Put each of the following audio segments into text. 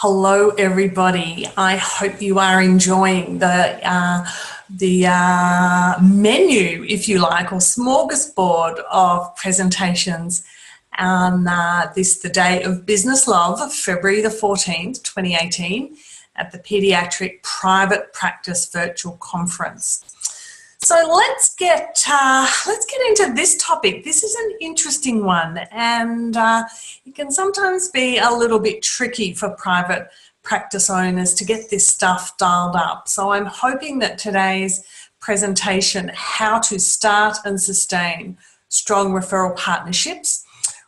Hello, everybody. I hope you are enjoying the menu, if you like, or smorgasbord of presentations on the day of Business Love, February the 14th, 2018, at the Pediatric Private Practice Virtual Conference. So let's get into this topic. This is an interesting one, and it can sometimes be a little bit tricky for private practice owners to get this stuff dialed up. So I'm hoping that today's presentation, how to start and sustain strong referral partnerships,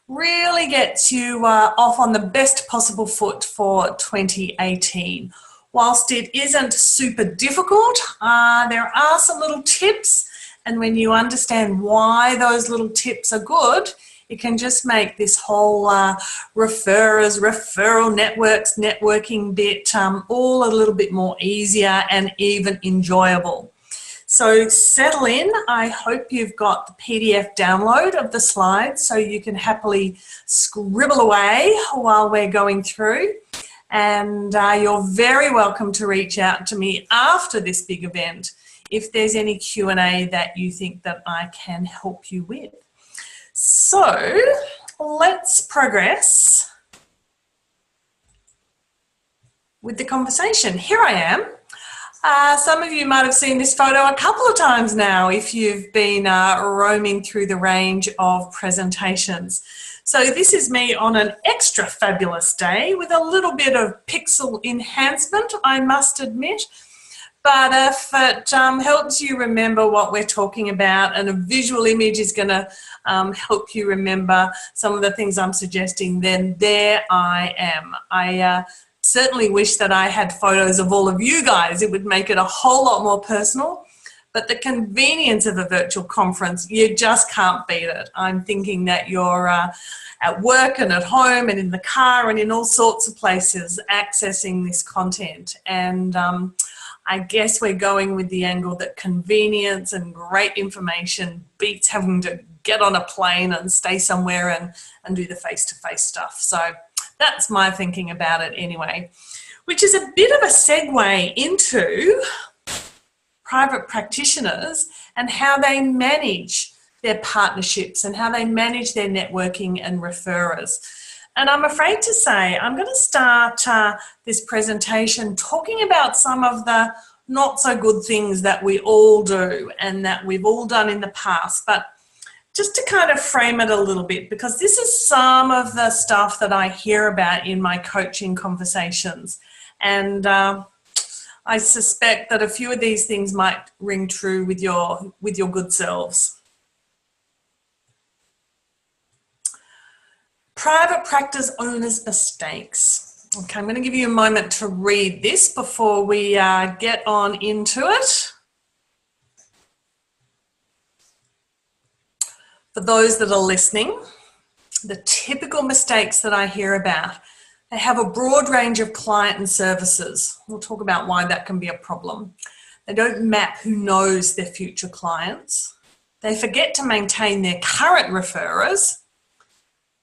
really gets you off on the best possible foot for 2018. Whilst it isn't super difficult, there are some little tips, and when you understand why those little tips are good, it can just make this whole referral networks, networking bit all a little bit more easier and even enjoyable. So settle in. I hope you've got the PDF download of the slides so you can happily scribble away while we're going through. And you're very welcome to reach out to me after this big event if there's any Q&A that you think that I can help you with. So let's progress with the conversation. Here I am. Some of you might have seen this photo a couple of times now if you've been roaming through the range of presentations. So this is me on an extra fabulous day with a little bit of pixel enhancement, I must admit. But if it helps you remember what we're talking about, and a visual image is going to help you remember some of the things I'm suggesting, then there I am. I certainly wish that I had photos of all of you guys. It would make it a whole lot more personal. But the convenience of a virtual conference, you just can't beat it. I'm thinking that you're at work and at home and in the car and in all sorts of places accessing this content. And I guess we're going with the angle that convenience and great information beats having to get on a plane and stay somewhere and do the face-to-face stuff. So that's my thinking about it anyway, which is a bit of a segue into private practitioners and how they manage their partnerships and how they manage their networking and referrers. And I'm afraid to say I'm going to start this presentation talking about some of the not so good things that we all do and that we've all done in the past, but just to kind of frame it a little bit, because this is some of the stuff that I hear about in my coaching conversations. And I suspect that a few of these things might ring true with your good selves. Private practice owners' mistakes. Okay, I'm going to give you a moment to read this before we get on into it. For those that are listening, the typical mistakes that I hear about: they have a broad range of client and services. We'll talk about why that can be a problem. They don't map who knows their future clients. They forget to maintain their current referrers.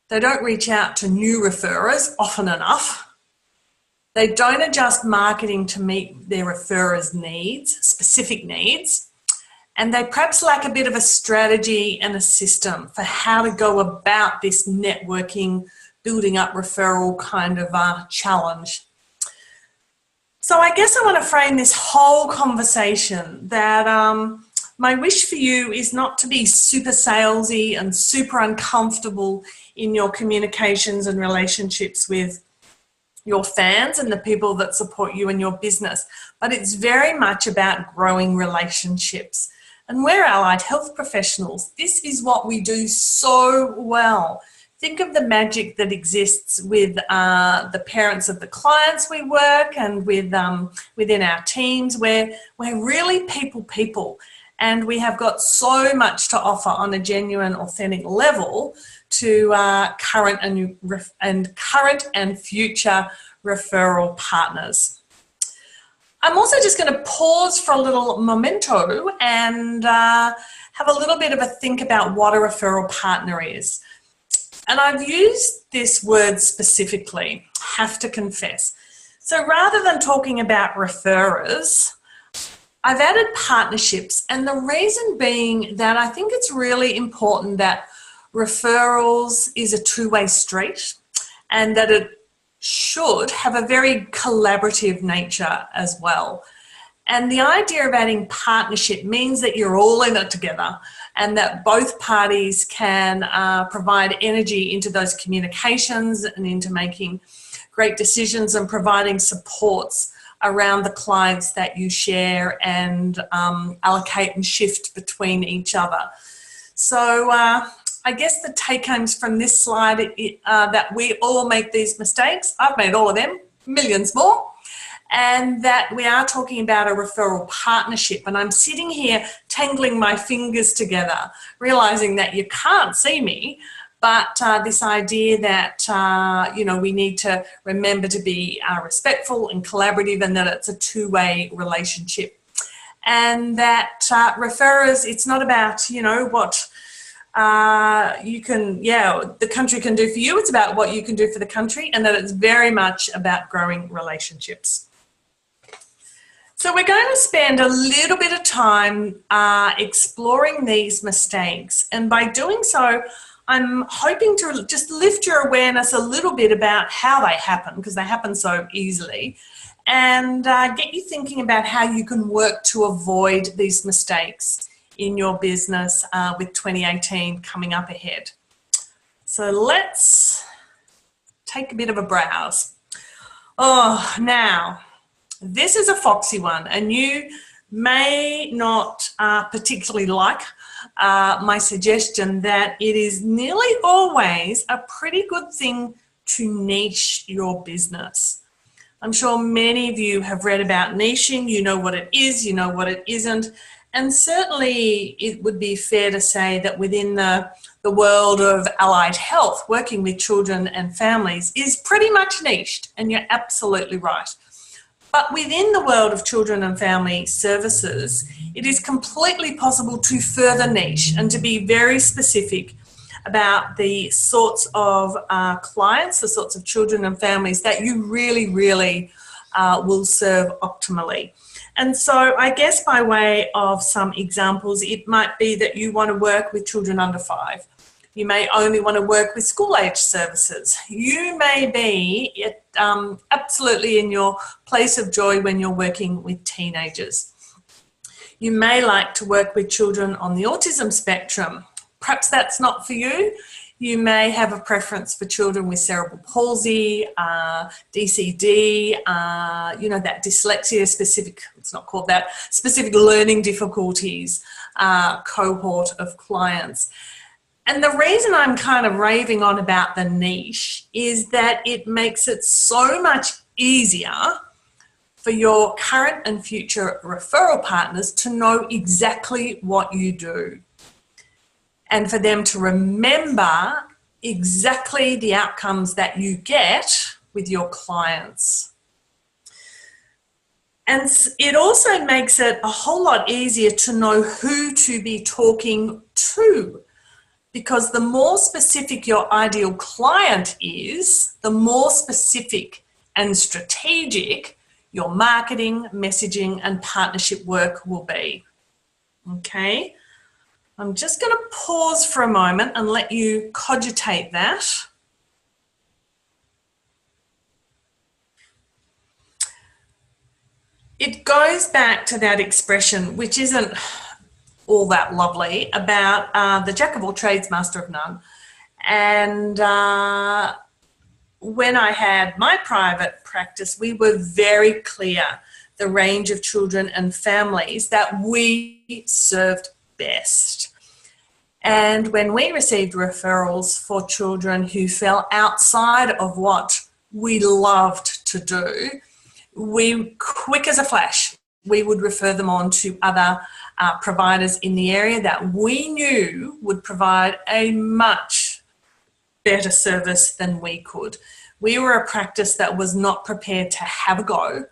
They don't reach out to new referrers often enough. They don't adjust marketing to meet their referrers' needs, specific needs. And they perhaps lack a bit of a strategy and a system for how to go about this networking, building up referral kind of challenge. So I guess I want to frame this whole conversation that my wish for you is not to be super salesy and super uncomfortable in your communications and relationships with your fans and the people that support you in your business, but it's very much about growing relationships. And we're allied health professionals. This is what we do so well. Think of the magic that exists with the parents of the clients we work and with within our teams, where we're really people, and we have got so much to offer on a genuine, authentic level to current and future referral partners. I'm also just going to pause for a little memento and have a little bit of a think about what a referral partner is. And I've used this word specifically, have to confess, So rather than talking about referrers, I've added partnerships, and the reason being that I think it's really important that referrals is a two-way street and that it should have a very collaborative nature as well. And the idea of adding partnership means that you're all in it together and that both parties can provide energy into those communications and into making great decisions and providing supports around the clients that you share and allocate and shift between each other. So I guess the take-homes from this slide that we all make these mistakes. I've made all of them, millions more. And that we are talking about a referral partnership. And I'm sitting here tangling my fingers together, realizing that you can't see me, but this idea that, we need to remember to be respectful and collaborative and that it's a two-way relationship. And that referrers, it's not about, what the country can do for you. It's about what you can do for the country, and that it's very much about growing relationships. So we're going to spend a little bit of time exploring these mistakes, and by doing so, I'm hoping to just lift your awareness a little bit about how they happen, because they happen so easily, and get you thinking about how you can work to avoid these mistakes in your business with 2018 coming up ahead. So let's take a bit of a browse. Now, this is a foxy one, and you may not particularly like my suggestion that it is nearly always a pretty good thing to niche your business. I'm sure many of you have read about niching. You know what it is, you know what it isn't, and certainly it would be fair to say that within the world of allied health, working with children and families is pretty much niched, and you're absolutely right. But within the world of children and family services, it is completely possible to further niche and to be very specific about the sorts of clients, the sorts of children and families that you really, really will serve optimally. And so I guess by way of some examples, it might be that you want to work with children under 5. You may only want to work with school-age services. You may be absolutely in your place of joy when you're working with teenagers. You may like to work with children on the autism spectrum. Perhaps that's not for you. You may have a preference for children with cerebral palsy, DCD, that dyslexia specific, it's not called that, specific learning difficulties cohort of clients. And the reason I'm kind of raving on about the niche is that it makes it so much easier for your current and future referral partners to know exactly what you do and for them to remember exactly the outcomes that you get with your clients. And it also makes it a whole lot easier to know who to be talking to, because the more specific your ideal client is, the more specific and strategic your marketing, messaging, and partnership work will be. Okay? I'm just going to pause for a moment and let you cogitate that. It goes back to that expression, which isn't all that lovely, about the jack of all trades, master of none. And when I had my private practice, we were very clear the range of children and families that we served best. And when we received referrals for children who fell outside of what we loved to do, we, quick as a flash, we would refer them on to other providers in the area that we knew would provide a much better service than we could. We were a practice that was not prepared to have a go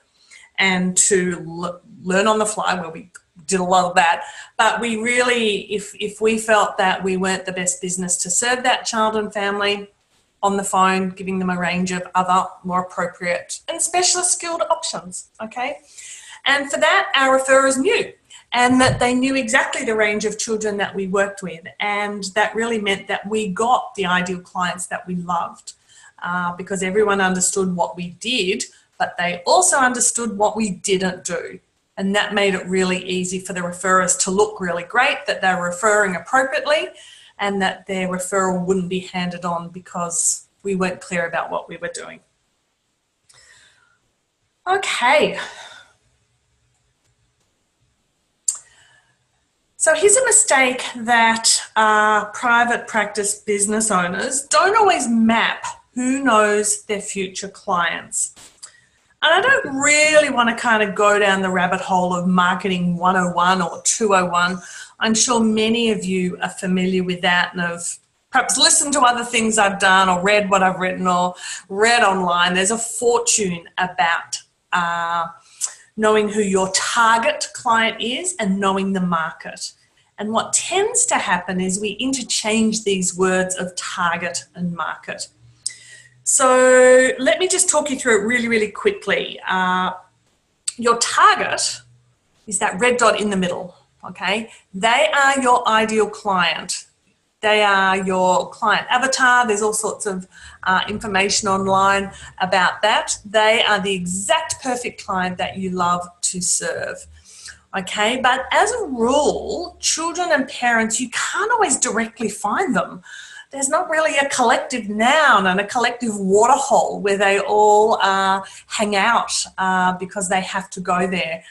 and to learn on the fly. Well, we did a lot of that, but we really, if we felt that we weren't the best business to serve that child and family, on the phone, giving them a range of other more appropriate and specialist skilled options, okay? And for that, our referrers knew, and that they knew exactly the range of children that we worked with, and that really meant that we got the ideal clients that we loved, because everyone understood what we did, but they also understood what we didn't do. And that made it really easy for the referrers to look really great, that they're referring appropriately, and that their referral wouldn't be handed on because we weren't clear about what we were doing. Okay. So here's a mistake that private practice business owners don't always map who knows their future clients. And I don't really want to kind of go down the rabbit hole of marketing 101 or 201. I'm sure many of you are familiar with that and have perhaps listened to other things I've done or read what I've written or read online. There's a fortune about knowing who your target client is and knowing the market. And what tends to happen is we interchange these words of target and market. So let me just talk you through it really, really quickly. Your target is that red dot in the middle, okay? They are your ideal client. They are your client avatar. There's all sorts of information online about that. They are the exact perfect client that you love to serve. Okay, but as a rule, children and parents, you can't always directly find them. There's not really a collective noun and a collective waterhole where they all hang out because they have to go there.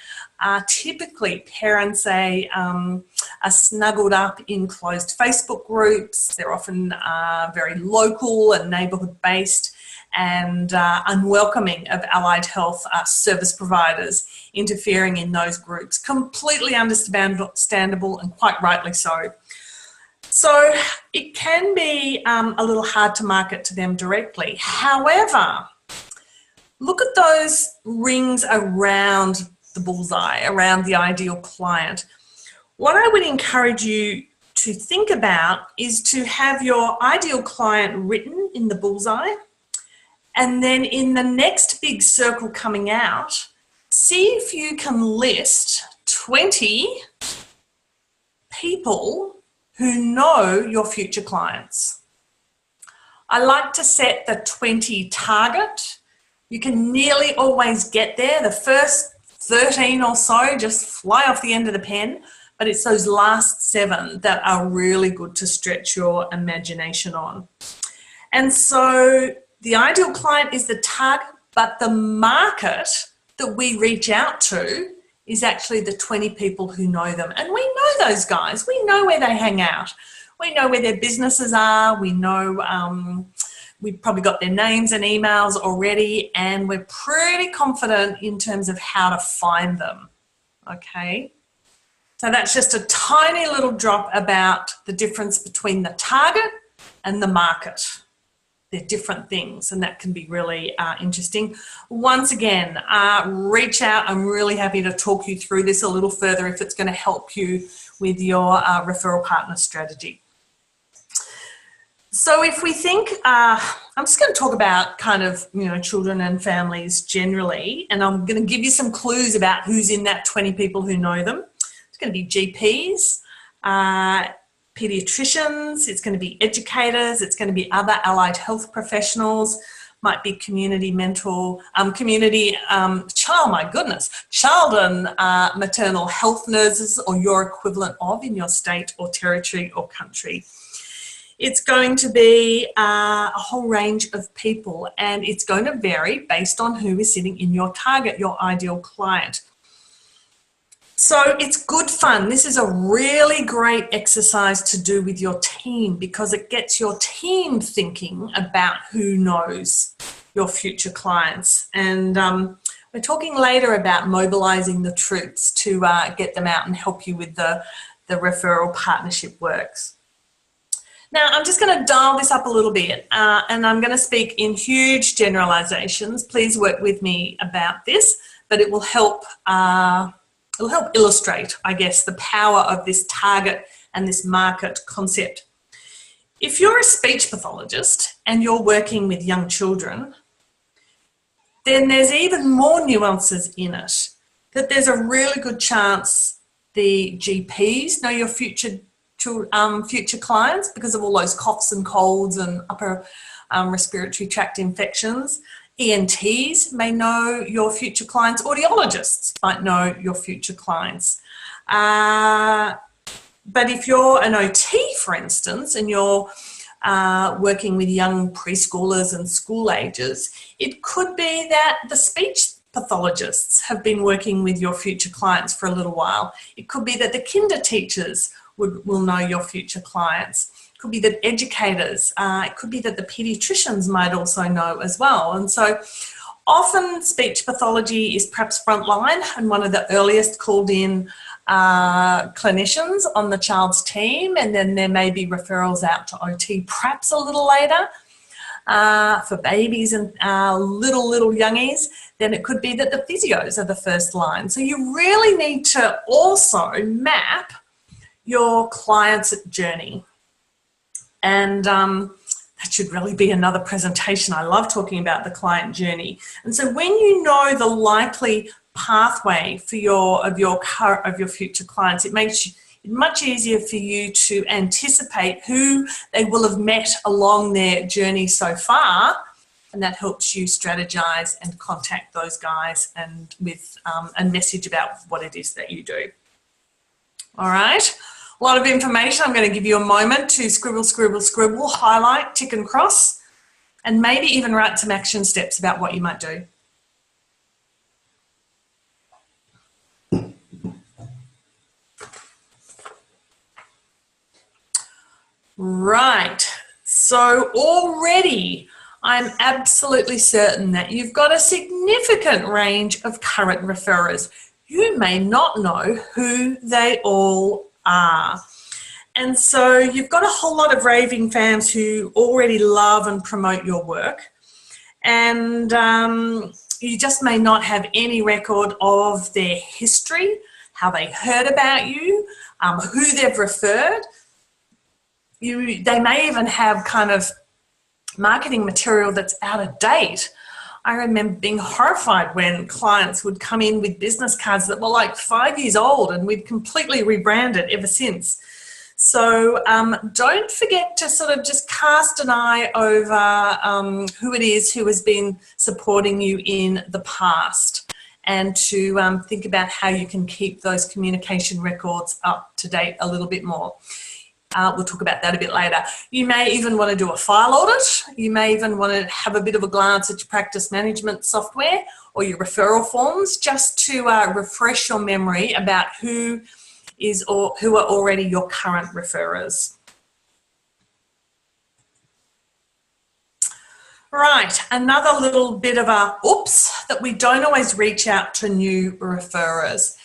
Typically, parents are snuggled up in closed Facebook groups. They're often very local and neighbourhood based, and unwelcoming of allied health service providers interfering in those groups. Completely understandable and quite rightly so. So it can be a little hard to market to them directly. However, look at those rings around the bullseye, around the ideal client. What I would encourage you to think about is to have your ideal client written in the bullseye, and then in the next big circle coming out, see if you can list 20 people who know your future clients. I like to set the 20 target. You can nearly always get there. The first 13 or so just fly off the end of the pen, but it's those last 7 that are really good to stretch your imagination on. And so the ideal client is the target, but the market that we reach out to is actually the 20 people who know them. And we know those guys. We know where they hang out. We know where their businesses are. We know we've probably got their names and emails already, and we're pretty confident in terms of how to find them, okay? So that's just a tiny little drop about the difference between the target and the market. They're different things, and that can be really interesting. Once again, reach out. I'm really happy to talk you through this a little further if it's going to help you with your referral partner strategy. So if we think, I'm just going to talk about kind of, children and families generally, and I'm going to give you some clues about who's in that 20 people who know them. It's going to be GPs, pediatricians, it's going to be educators, it's going to be other allied health professionals, might be community mental, child and maternal health nurses, or your equivalent of in your state or territory or country. It's going to be a whole range of people, and it's going to vary based on who is sitting in your target, your ideal client. So it's good fun. This is a really great exercise to do with your team, because it gets your team thinking about who knows your future clients. And we're talking later about mobilizing the troops to get them out and help you with the referral partnership works. Now, I'm just going to dial this up a little bit, and I'm going to speak in huge generalizations. Please work with me about this, but it will help illustrate, I guess, the power of this target and this market concept. If you're a speech pathologist and you're working with young children, then there's even more nuances in it. That there's a really good chance the GPs know your future clients because of all those coughs and colds and upper respiratory tract infections. ENTs may know your future clients. Audiologists might know your future clients. But if you're an OT, for instance, and you're working with young preschoolers and school agers, it could be that the speech pathologists have been working with your future clients for a little while. It could be that the kinder teachers will know your future clients. It could be that educators, it could be that the paediatricians might also know as well. And so often speech pathology is perhaps frontline and one of the earliest called in clinicians on the child's team, and then there may be referrals out to OT perhaps a little later. For babies and little youngies, then it could be that the physios are the first line. So you really need to also map your client's journey. And that should really be another presentation. I love talking about the client journey. And so when you know the likely pathway for your future clients, it makes it much easier for you to anticipate who they will have met along their journey so far, and that helps you strategize and contact those guys and with a message about what it is that you do. All right, a lot of information. I'm going to give you a moment to scribble, highlight, tick and cross, and maybe even write some action steps about what you might do. Right, so already I'm absolutely certain that you've got a significant range of current referrers. You may not know who they all are. And so you've got a whole lot of raving fans who already love and promote your work. And you just may not have any record of their history, how they heard about you, who they've referred. They may even have kind of marketing material that's out of date. I remember being horrified when clients would come in with business cards that were like 5 years old, and we'd completely rebranded ever since. So don't forget to sort of just cast an eye over who it is who has been supporting you in the past, and to think about how you can keep those communication records up to date a little bit more. We'll talk about that a bit later. You may even want to do a file audit. You may even want to have a bit of a glance at your practice management software or your referral forms, just to refresh your memory about who are already your current referrers. Right, another little bit of a oops, that we don't always reach out to new referrers.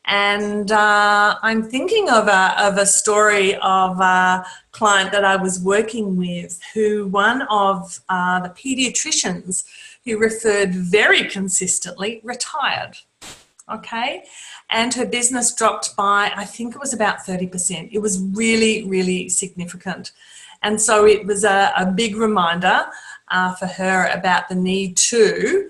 And I'm thinking of a story of a client that I was working with, who one of the paediatricians who referred very consistently retired, okay? And her business dropped by, I think it was about 30%. It was really, really significant. And so it was a big reminder for her about the need to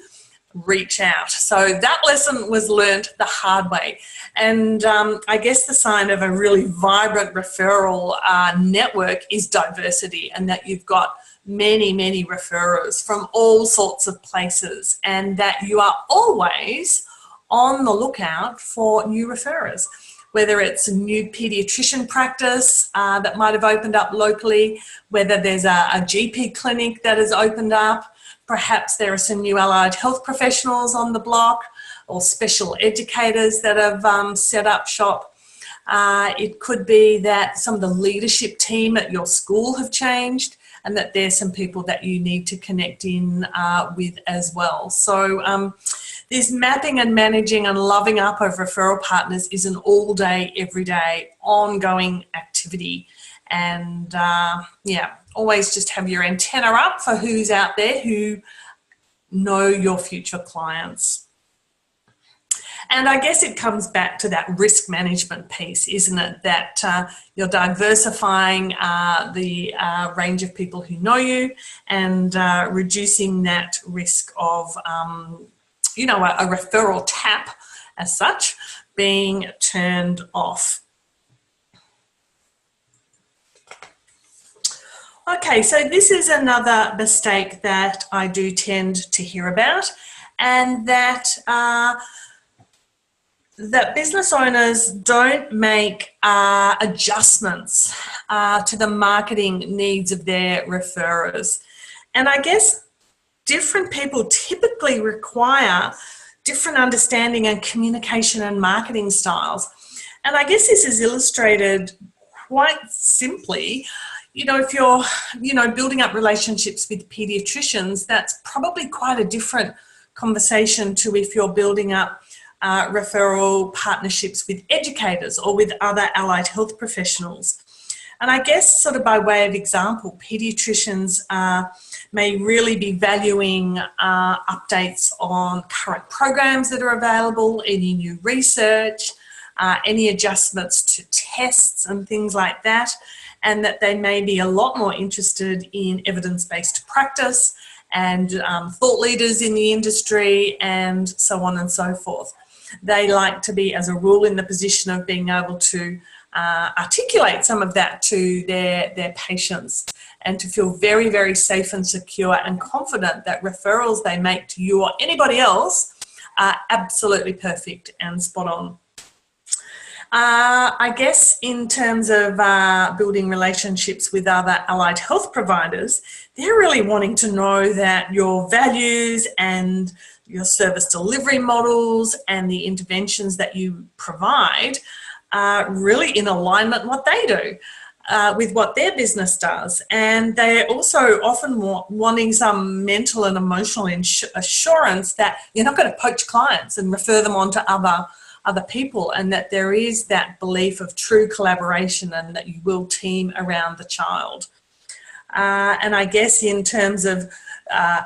reach out. So that lesson was learnt the hard way. And I guess the sign of a really vibrant referral network is diversity, and that you've got many, many referrers from all sorts of places, and that you are always on the lookout for new referrers, whether it's a new paediatrician practice that might have opened up locally, whether there's a GP clinic that has opened up, perhaps there are some new allied health professionals on the block, or special educators that have set up shop. It could be that some of the leadership team at your school have changed, and that there's some people that you need to connect in with as well. So this mapping and managing and loving up of referral partners is an all day, every day, ongoing activity. And yeah, always just have your antenna up for who's out there who know your future clients. And I guess it comes back to that risk management piece, isn't it? That you're diversifying the range of people who know you and reducing that risk of, you know, a referral tap as such being turned off. Okay, so this is another mistake that I do tend to hear about, and that that business owners don't make adjustments to the marketing needs of their referrers. And I guess different people typically require different understanding and communication and marketing styles. And I guess this is illustrated quite simply. You know, if you're, you know, building up relationships with pediatricians, that's probably quite a different conversation to if you're building up referral partnerships with educators or with other allied health professionals. And I guess sort of by way of example, pediatricians may really be valuing updates on current programs that are available, any new research, any adjustments to tests and things like that, and that they may be a lot more interested in evidence-based practice and thought leaders in the industry and so on and so forth. They like to be, as a rule, in the position of being able to articulate some of that to their patients and to feel very, very safe and secure and confident that referrals they make to you or anybody else are absolutely perfect and spot on. I guess in terms of building relationships with other allied health providers, they're really wanting to know that your values and your service delivery models and the interventions that you provide are really in alignment with what they do, with what their business does. And they're also often wanting some mental and emotional assurance that you're not going to poach clients and refer them on to other people, and that there is that belief of true collaboration and that you will team around the child. And I guess in terms of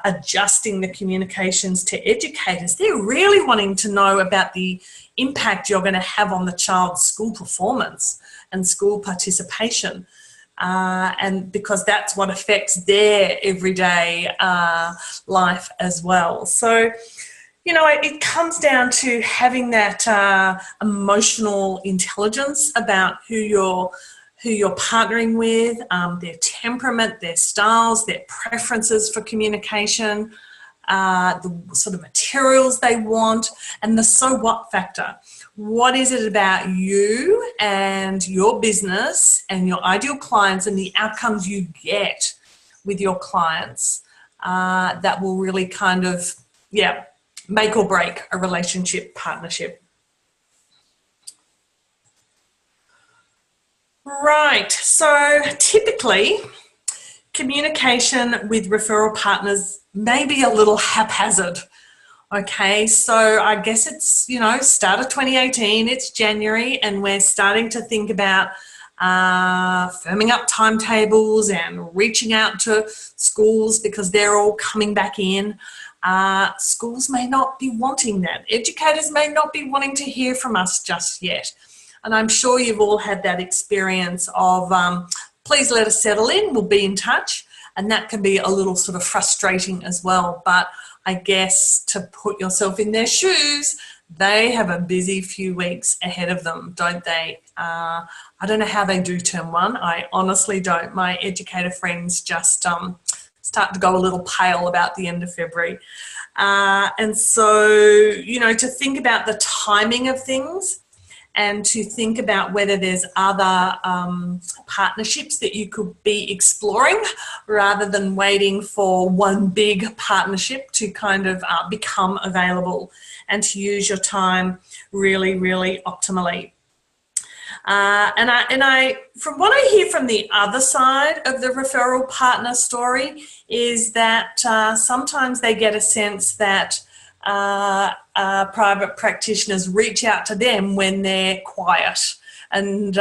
adjusting the communications to educators, they're really wanting to know about the impact you're going to have on the child's school performance and school participation, and because that's what affects their everyday life as well. So, you know, it comes down to having that emotional intelligence about who you're partnering with, their temperament, their styles, their preferences for communication, the sort of materials they want, and the so what factor. What is it about you and your business and your ideal clients and the outcomes you get with your clients that will really kind of, make or break a relationship partnership. Right, so typically communication with referral partners may be a little haphazard. Okay, so I guess it's, you know, start of 2018, it's January, and we're starting to think about firming up timetables and reaching out to schools because they're all coming back in. Schools may not be wanting that. Educators may not be wanting to hear from us just yet. And I'm sure you've all had that experience of, please let us settle in, we'll be in touch. And that can be a little sort of frustrating as well. But I guess to put yourself in their shoes, they have a busy few weeks ahead of them, don't they? I don't know how they do term one. I honestly don't. My educator friends just start to go a little pale about the end of February. And so, you know, to think about the timing of things and to think about whether there's other partnerships that you could be exploring rather than waiting for one big partnership to kind of become available, and to use your time really, really optimally. And I, from what I hear from the other side of the referral partner story, is that sometimes they get a sense that private practitioners reach out to them when they're quiet, and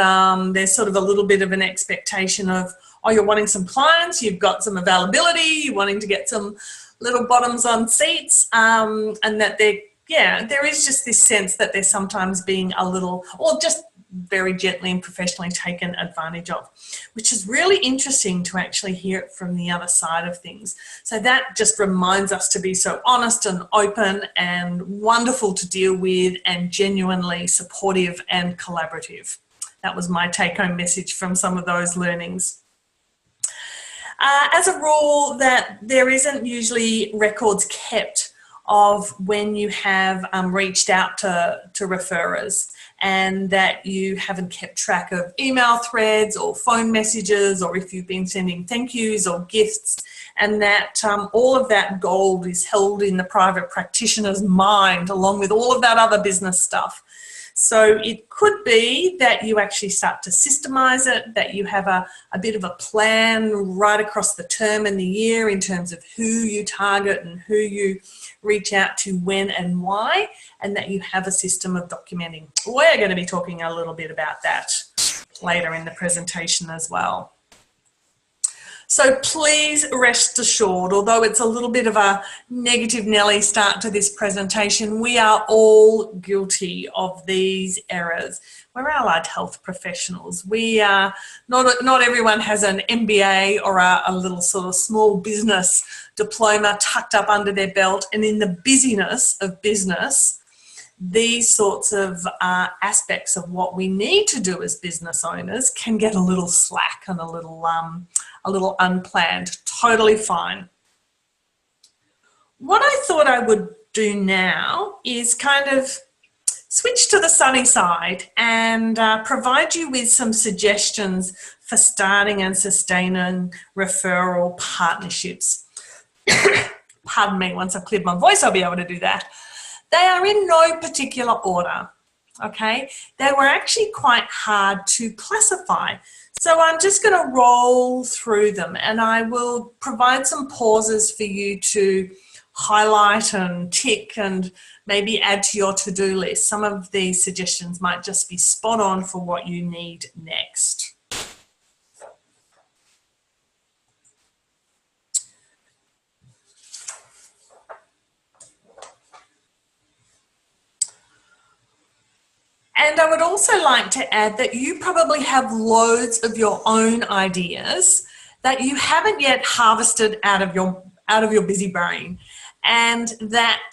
there's sort of a little bit of an expectation of, oh, you're wanting some clients, you've got some availability, you're wanting to get some little bottoms on seats, and that they're yeah, there is just this sense that they're sometimes being a little, or just very gently and professionally taken advantage of, which is really interesting to actually hear it from the other side of things. So that just reminds us to be so honest and open and wonderful to deal with and genuinely supportive and collaborative. That was my take-home message from some of those learnings. As a rule, that there isn't usually records kept of when you have reached out to referrers, and that you haven't kept track of email threads or phone messages, or if you've been sending thank yous or gifts, and that all of that gold is held in the private practitioner's mind along with all of that other business stuff. So it could be that you actually start to systemize it, that you have a bit of a plan right across the term and the year in terms of who you target and who you reach out to when and why, and that you have a system of documenting. We're going to be talking a little bit about that later in the presentation as well. So please rest assured, although it's a little bit of a negative Nelly start to this presentation, we are all guilty of these errors. We're allied health professionals. We are not everyone has an MBA or a little sort of small business diploma tucked up under their belt, and in the busyness of business, these sorts of aspects of what we need to do as business owners can get a little slack and a little unplanned. Totally fine. What I thought I would do now is kind of switch to the sunny side and provide you with some suggestions for starting and sustaining referral partnerships. Pardon me, once I've cleared my voice, I'll be able to do that. They are in no particular order, okay? They were actually quite hard to classify. So I'm just going to roll through them, and I will provide some pauses for you to highlight and tick and maybe add to your to-do list. Some of these suggestions might just be spot on for what you need next. And I would also like to add that you probably have loads of your own ideas that you haven't yet harvested out of your busy brain, and that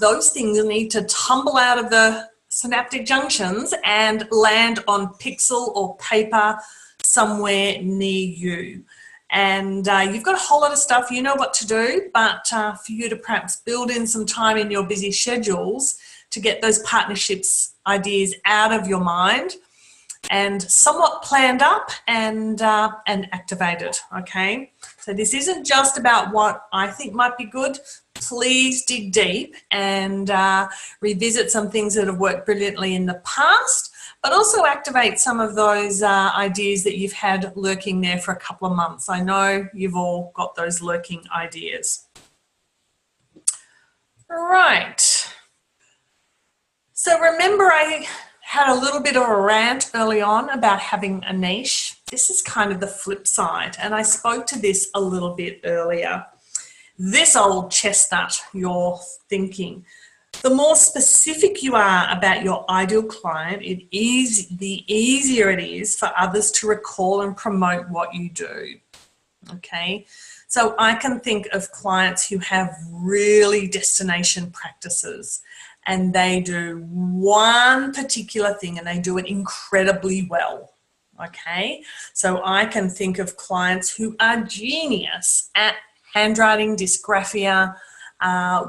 those things need to tumble out of the synaptic junctions and land on pixel or paper somewhere near you. And you've got a whole lot of stuff, you know what to do, but for you to perhaps build in some time in your busy schedules to get those partnerships ideas out of your mind and somewhat planned up and activated, okay? So this isn't just about what I think might be good. Please dig deep and revisit some things that have worked brilliantly in the past, but also activate some of those ideas that you've had lurking there for a couple of months. I know you've all got those lurking ideas. Right. So remember, I had a little bit of a rant early on about having a niche. This is kind of the flip side, and I spoke to this a little bit earlier. This old chestnut you're thinking, the more specific you are about your ideal client, the easier it is for others to recall and promote what you do, okay? So I can think of clients who have really destination practices, and they do one particular thing and they do it incredibly well, okay? So I can think of clients who are genius at handwriting, dysgraphia,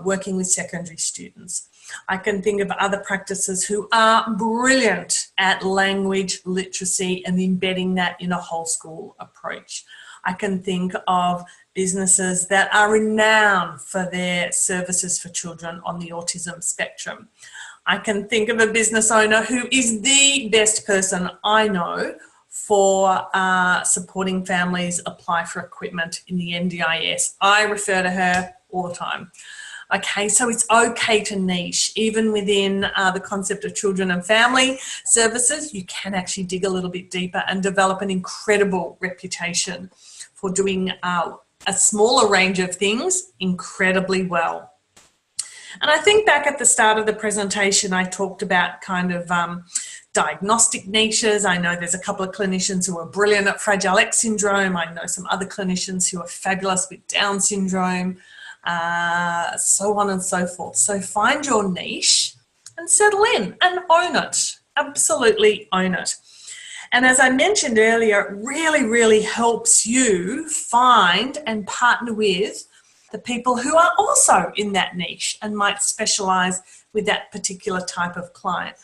working with secondary students. I can think of other practices who are brilliant at language literacy and embedding that in a whole school approach. I can think of businesses that are renowned for their services for children on the autism spectrum. I can think of a business owner who is the best person I know for supporting families apply for equipment in the NDIS. I refer to her all the time. Okay, so it's okay to niche. Even within the concept of children and family services, you can actually dig a little bit deeper and develop an incredible reputation for doing a smaller range of things incredibly well. And I think back at the start of the presentation, I talked about kind of diagnostic niches. I know there's a couple of clinicians who are brilliant at Fragile X syndrome. I know some other clinicians who are fabulous with Down syndrome, so on and so forth. So find your niche and settle in and own it. Absolutely own it. And as I mentioned earlier, it really, really helps you find and partner with the people who are also in that niche and might specialise with that particular type of client.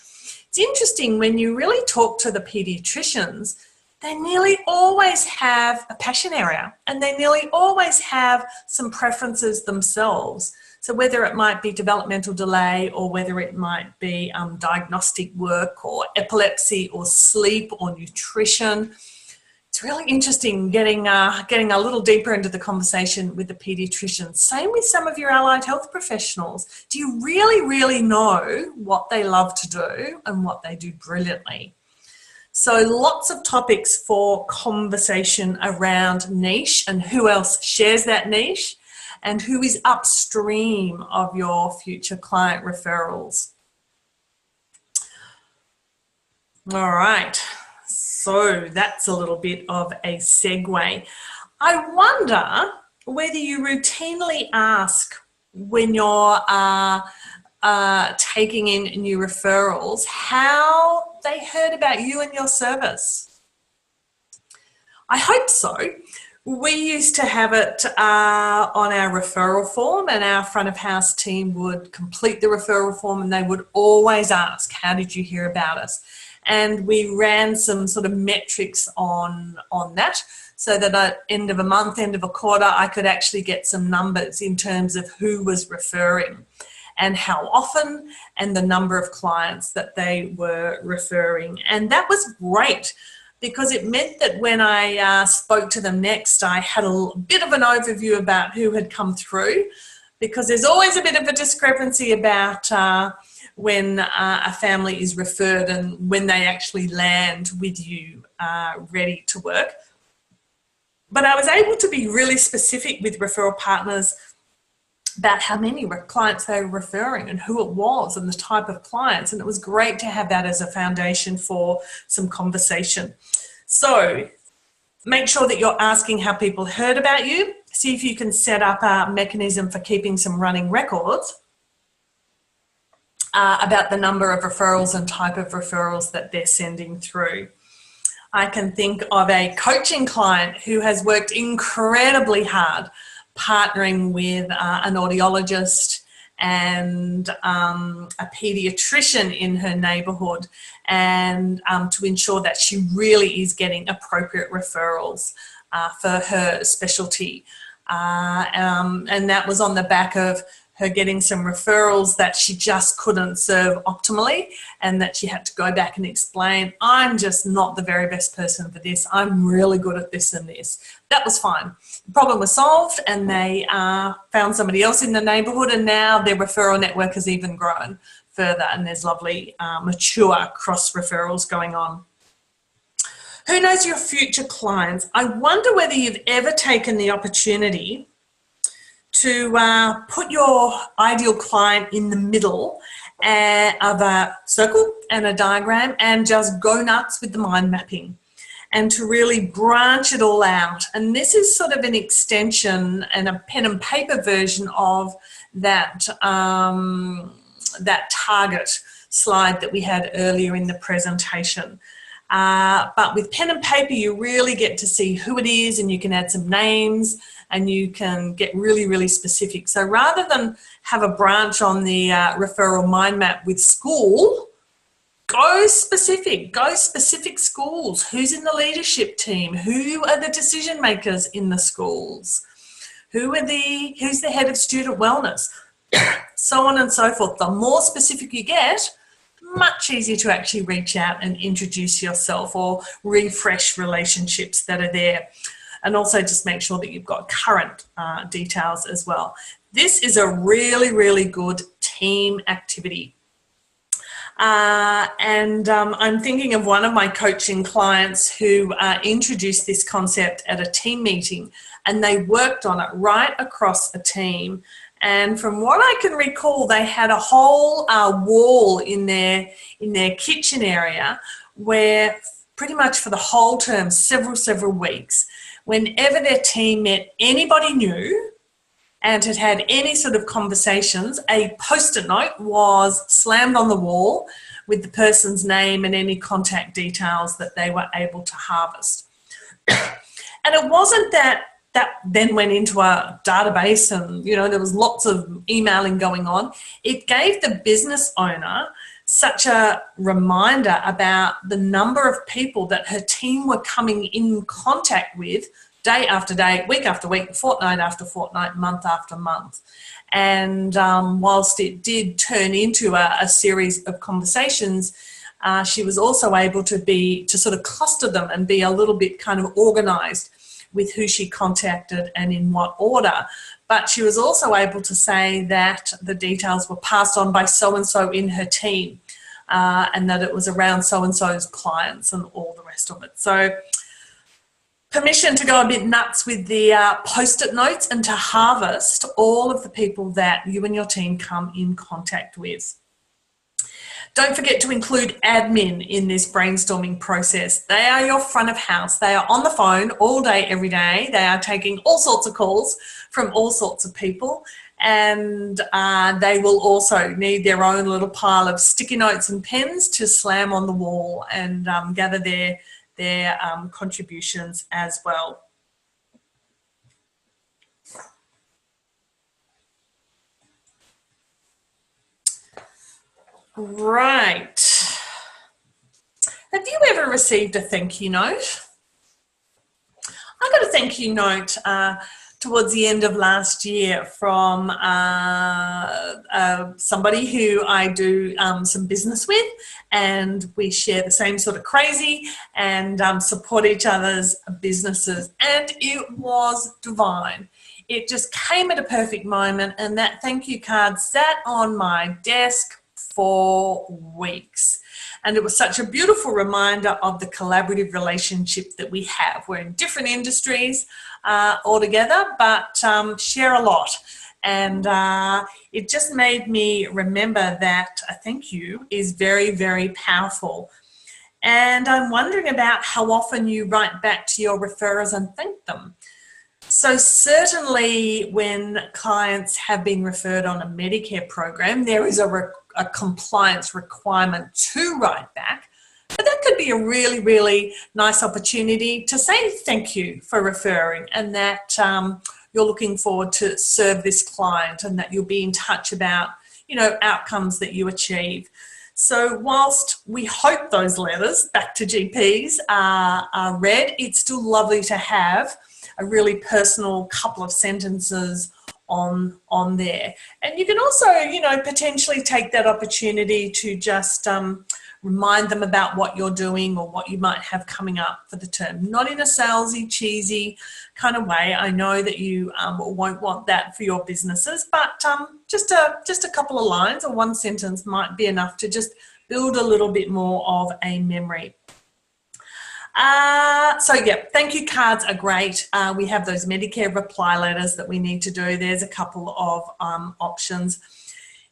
It's interesting when you really talk to the paediatricians, they nearly always have a passion area and they nearly always have some preferences themselves. So whether it might be developmental delay or whether it might be diagnostic work or epilepsy or sleep or nutrition, it's really interesting getting a little deeper into the conversation with the paediatricians. Same with some of your allied health professionals. Do you really, really know what they love to do and what they do brilliantly? So lots of topics for conversation around niche and who else shares that niche and who is upstream of your future client referrals. All right, so that's a little bit of a segue. I wonder whether you routinely ask when you're taking in new referrals how they heard about you and your service. I hope so. We used to have it on our referral form, and our front of house team would complete the referral form and they would always ask, how did you hear about us? And we ran some sort of metrics on that so that at end of a month, end of a quarter, I could actually get some numbers in terms of who was referring and how often and the number of clients that they were referring. And that was great, because it meant that when I spoke to them next, I had a bit of an overview about who had come through, because there's always a bit of a discrepancy about when a family is referred and when they actually land with you ready to work. But I was able to be really specific with referral partners about how many clients they were referring and who it was and the type of clients. And it was great to have that as a foundation for some conversation. So make sure that you're asking how people heard about you. See if you can set up a mechanism for keeping some running records about the number of referrals and type of referrals that they're sending through. I can think of a coaching client who has worked incredibly hard partnering with an audiologist and a paediatrician in her neighbourhood, and to ensure that she really is getting appropriate referrals for her specialty. And that was on the back of her getting some referrals that she just couldn't serve optimally, and that she had to go back and explain, I'm just not the very best person for this. I'm really good at this and this. That was fine. The problem was solved, and they found somebody else in the neighbourhood, and now their referral network has even grown further, and there's lovely mature cross referrals going on. Who knows your future clients? I wonder whether you've ever taken the opportunity to put your ideal client in the middle of a circle and a diagram and just go nuts with the mind mapping, and to really branch it all out. And this is sort of an extension and a pen and paper version of that, that target slide that we had earlier in the presentation. But with pen and paper, you really get to see who it is, and you can add some names and you can get really, really specific. So rather than have a branch on the referral mind map with school, go specific schools. Who's in the leadership team? Who are the decision makers in the schools? Who's the head of student wellness? So on and so forth. The more specific you get, much easier to actually reach out and introduce yourself or refresh relationships that are there. And also just make sure that you've got current details as well. This is a really, really good team activity. I'm thinking of one of my coaching clients who introduced this concept at a team meeting, and they worked on it right across a team. And from what I can recall, they had a whole wall in their kitchen area where pretty much for the whole term, several weeks, whenever their team met anybody new and had any sort of conversations, a post-it note was slammed on the wall with the person's name and any contact details that they were able to harvest. And it wasn't that then went into a database and, you know, there was lots of emailing going on. It gave the business owner such a reminder about the number of people that her team were coming in contact with day after day, week after week, fortnight after fortnight, month after month. And whilst it did turn into a series of conversations, she was also able to sort of cluster them and be a little bit kind of organised with who she contacted and in what order. But she was also able to say that the details were passed on by so-and-so in her team, and that it was around so-and-so's clients and all the rest of it. So permission to go a bit nuts with the post-it notes and to harvest all of the people that you and your team come in contact with. Don't forget to include admin in this brainstorming process. They are your front of house. They are on the phone all day, every day. They are taking all sorts of calls from all sorts of people, and they will also need their own little pile of sticky notes and pens to slam on the wall and gather their contributions as well. Right. Have you ever received a thank you note? I got a thank you note towards the end of last year from somebody who I do some business with, and we share the same sort of crazy and support each other's businesses, and it was divine. It just came at a perfect moment, and that thank you card sat on my desk for weeks. And it was such a beautiful reminder of the collaborative relationship that we have. We're in different industries altogether, but share a lot. And it just made me remember that a thank you is very, very powerful. And I'm wondering about how often you write back to your referrers and thank them. So certainly when clients have been referred on a Medicare program, there is a compliance requirement to write back. But that could be a really, really nice opportunity to say thank you for referring, and that you're looking forward to serve this client, and that you'll be in touch about, you know, outcomes that you achieve. So whilst we hope those letters back to GPs are read, it's still lovely to have a really personal couple of sentences on there. And you can also, you know, potentially take that opportunity to just remind them about what you're doing or what you might have coming up for the term. Not in a salesy, cheesy kind of way. I know that you won't want that for your businesses, but just a couple of lines or one sentence might be enough to just build a little bit more of a memory. So yeah, thank you cards are great. We have those Medicare reply letters that we need to do. There's a couple of options.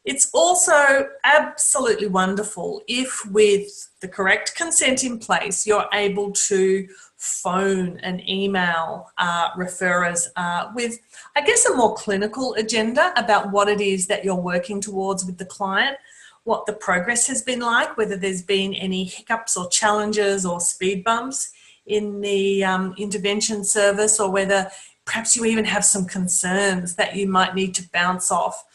It's also absolutely wonderful if, with the correct consent in place, you're able to phone and email referrers with, I guess, a more clinical agenda about what it is that you're working towards with the client, what the progress has been like, whether there's been any hiccups or challenges or speed bumps in the intervention service, or whether perhaps you even have some concerns that you might need to bounce off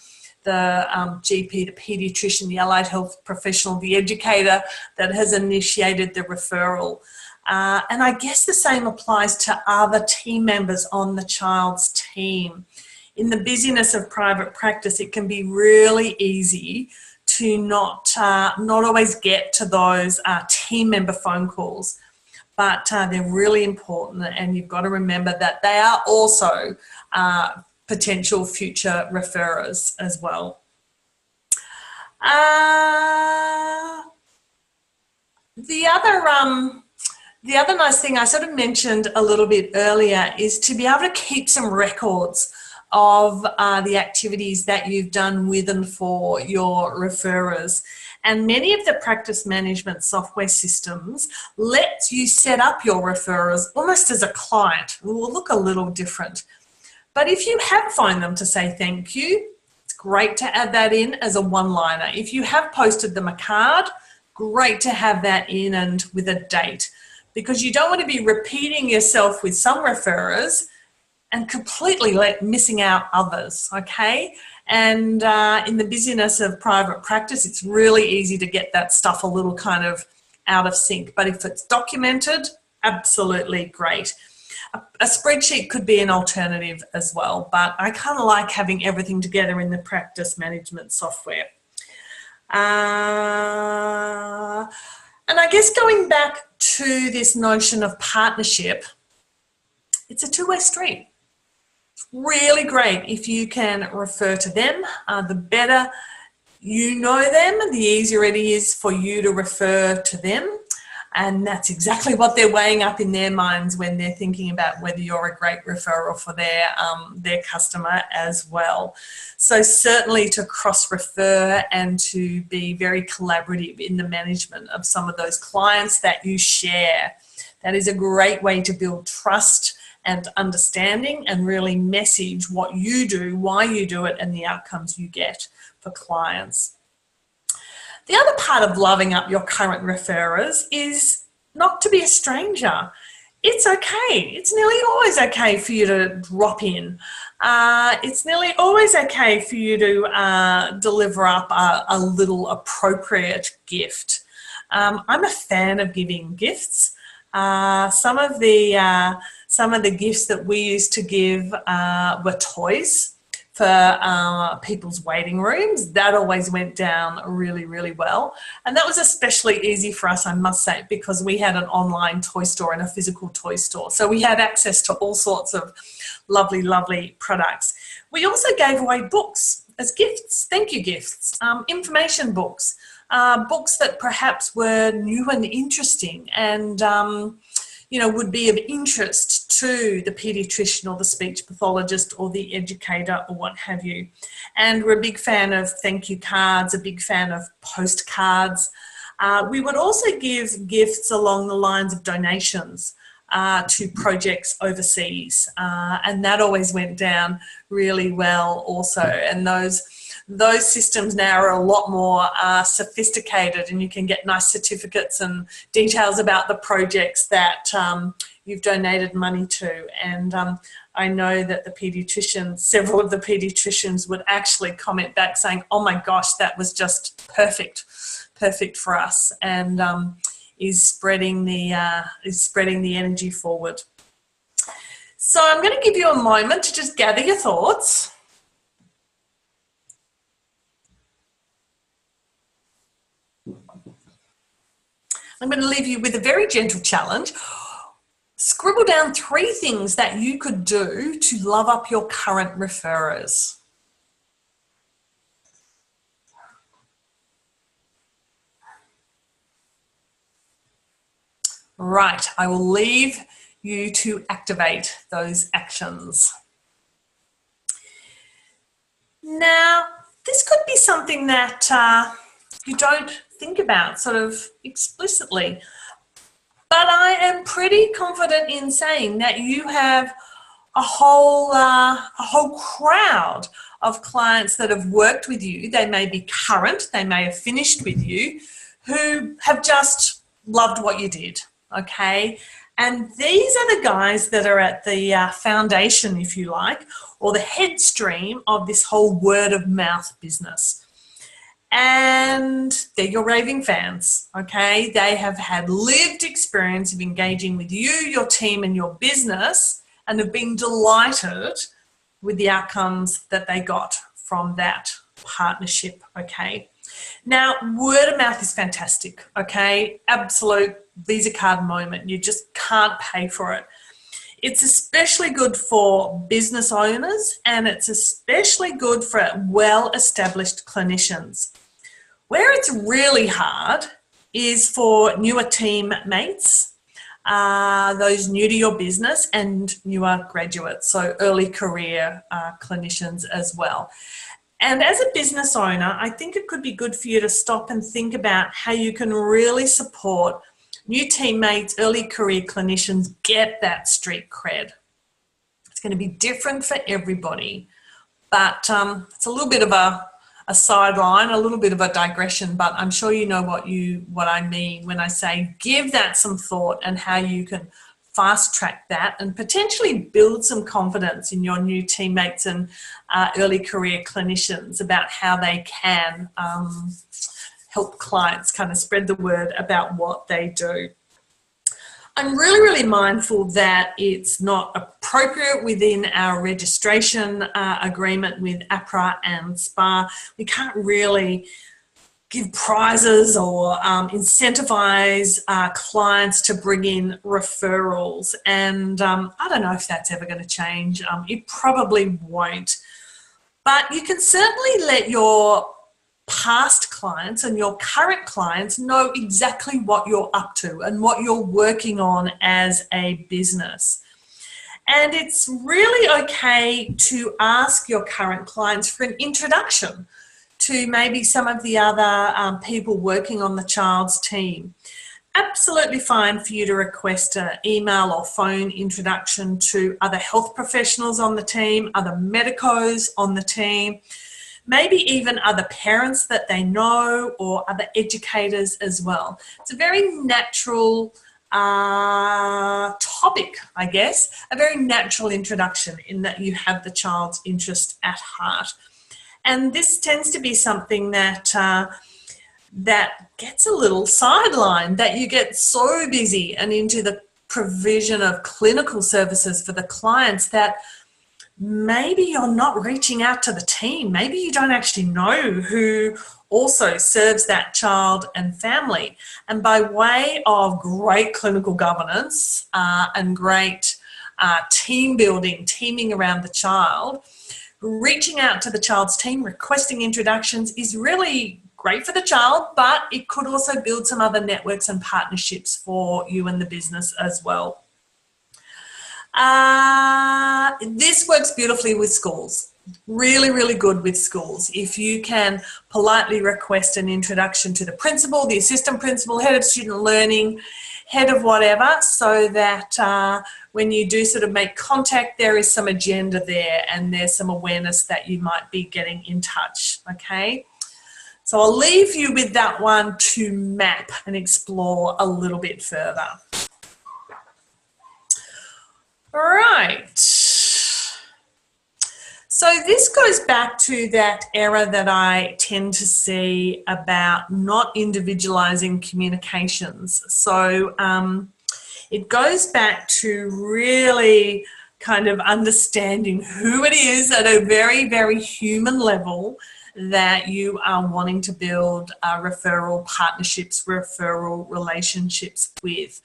the GP, the paediatrician, the allied health professional, the educator that has initiated the referral. And I guess the same applies to other team members on the child's team. In the busyness of private practice, it can be really easy to not always get to those team member phone calls, but they're really important, and you've got to remember that they are also potential future referrers as well. The other nice thing I sort of mentioned a little bit earlier is to be able to keep some records of the activities that you've done with and for your referrers. And many of the practice management software systems let you set up your referrers almost as a client. It will look a little different. But if you have phoned them to say thank you, it's great to add that in as a one-liner. If you have posted them a card, great to have that in and with a date, because you don't want to be repeating yourself with some referrers and completely missing out others, okay? And in the busyness of private practice, it's really easy to get that stuff a little kind of out of sync. But if it's documented, absolutely great. A spreadsheet could be an alternative as well, but I kind of like having everything together in the practice management software. And I guess going back to this notion of partnership, it's a two-way street. It's really great if you can refer to them. The better you know them, the easier it is for you to refer to them. And that's exactly what they're weighing up in their minds when they're thinking about whether you're a great referral for their customer as well. So certainly to cross-refer and to be very collaborative in the management of some of those clients that you share. That is a great way to build trust and understanding and really message what you do, why you do it, and the outcomes you get for clients. The other part of loving up your current referrers is not to be a stranger. It's okay. It's nearly always okay for you to drop in. It's nearly always okay for you to deliver up a little appropriate gift. I'm a fan of giving gifts. Some of the gifts that we used to give were toys for people's waiting rooms. That always went down really, really well. And that was especially easy for us, I must say, because we had an online toy store and a physical toy store. So we had access to all sorts of lovely, lovely products. We also gave away books as gifts, thank you gifts, information books, books that perhaps were new and interesting and would be of interest to the paediatrician or the speech pathologist or the educator or what have you. And we're a big fan of thank you cards, a big fan of postcards. We would also give gifts along the lines of donations to projects overseas. And that always went down really well also. And those systems now are a lot more sophisticated, and you can get nice certificates and details about the projects that you've donated money to. And I know that several of the paediatricians would actually comment back saying, oh my gosh, that was just perfect for us, and is spreading the energy forward. So I'm going to give you a moment to just gather your thoughts. I'm going to leave you with a very gentle challenge. Scribble down 3 things that you could do to love up your current referrers. Right, I will leave you to activate those actions. Now, this could be something that you don't think about sort of explicitly, but I am pretty confident in saying that you have a whole crowd of clients that have worked with you. They may be current, they may have finished with you, who have just loved what you did, okay? And these are the guys that are at the foundation, if you like, or the head stream of this whole word of mouth business. And they're your raving fans, okay? They have had lived experience of engaging with you, your team, and your business, and have been delighted with the outcomes that they got from that partnership, okay? Now, word of mouth is fantastic, okay? Absolute Visa card moment. You just can't pay for it. It's especially good for business owners, and it's especially good for well-established clinicians. Where it's really hard is for newer teammates those new to your business and newer graduates, so early career clinicians as well. And as a business owner, I think it could be good for you to stop and think about how you can really support new teammates, early career clinicians get that street cred. It's going to be different for everybody, but it's a little bit of a sideline, a little bit of a digression, but I'm sure you know what I mean when I say give that some thought and how you can fast track that and potentially build some confidence in your new teammates and early career clinicians about how they can help clients kind of spread the word about what they do. I'm really, really mindful that it's not appropriate within our registration agreement with APRA and SPA. We can't really give prizes or incentivize clients to bring in referrals. And I don't know if that's ever going to change. It probably won't. But you can certainly let your past clients and your current clients know exactly what you're up to and what you're working on as a business. And it's really okay to ask your current clients for an introduction to maybe some of the other people working on the child's team. Absolutely fine for you to request an email or phone introduction to other health professionals on the team, other medicos on the team, maybe even other parents that they know or other educators as well. It's a very natural topic, I guess, a very natural introduction in that you have the child's interest at heart. And this tends to be something that that gets a little sidelined, that you get so busy and into the provision of clinical services for the clients that maybe you're not reaching out to the team. Maybe you don't actually know who also serves that child and family. And by way of great clinical governance and great team building, teaming around the child, reaching out to the child's team, requesting introductions is really great for the child, but it could also build some other networks and partnerships for you and the business as well. This works beautifully with schools. Really, really good with schools. If you can politely request an introduction to the principal, the assistant principal, head of student learning, head of whatever, so that when you do sort of make contact, there is some agenda there and there's some awareness that you might be getting in touch, okay? So I'll leave you with that one to map and explore a little bit further. All right. So this goes back to that error that I tend to see about not individualizing communications. So it goes back to really kind of understanding who it is at a very, very human level that you are wanting to build referral partnerships, referral relationships with.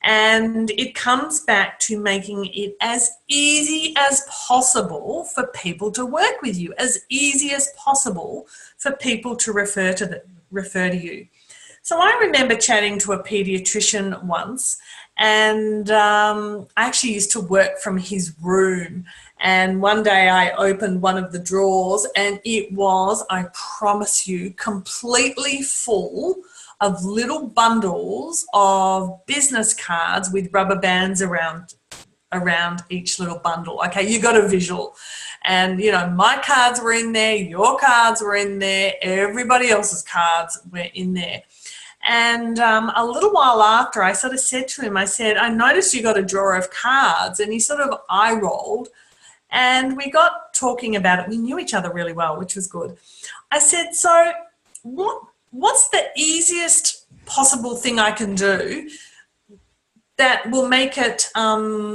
And it comes back to making it as easy as possible for people to work with you, as easy as possible for people to refer to you. So I remember chatting to a pediatrician once, and I actually used to work from his room. And one day I opened one of the drawers and it was, I promise you, completely full of little bundles of business cards with rubber bands around each little bundle. Okay, you got a visual. And, you know, my cards were in there, your cards were in there, everybody else's cards were in there. And a little while after, I sort of said to him, I said, I noticed you got a drawer of cards. And he sort of eye rolled. And we got talking about it. We knew each other really well, which was good. I said, so what's the easiest possible thing I can do that will make it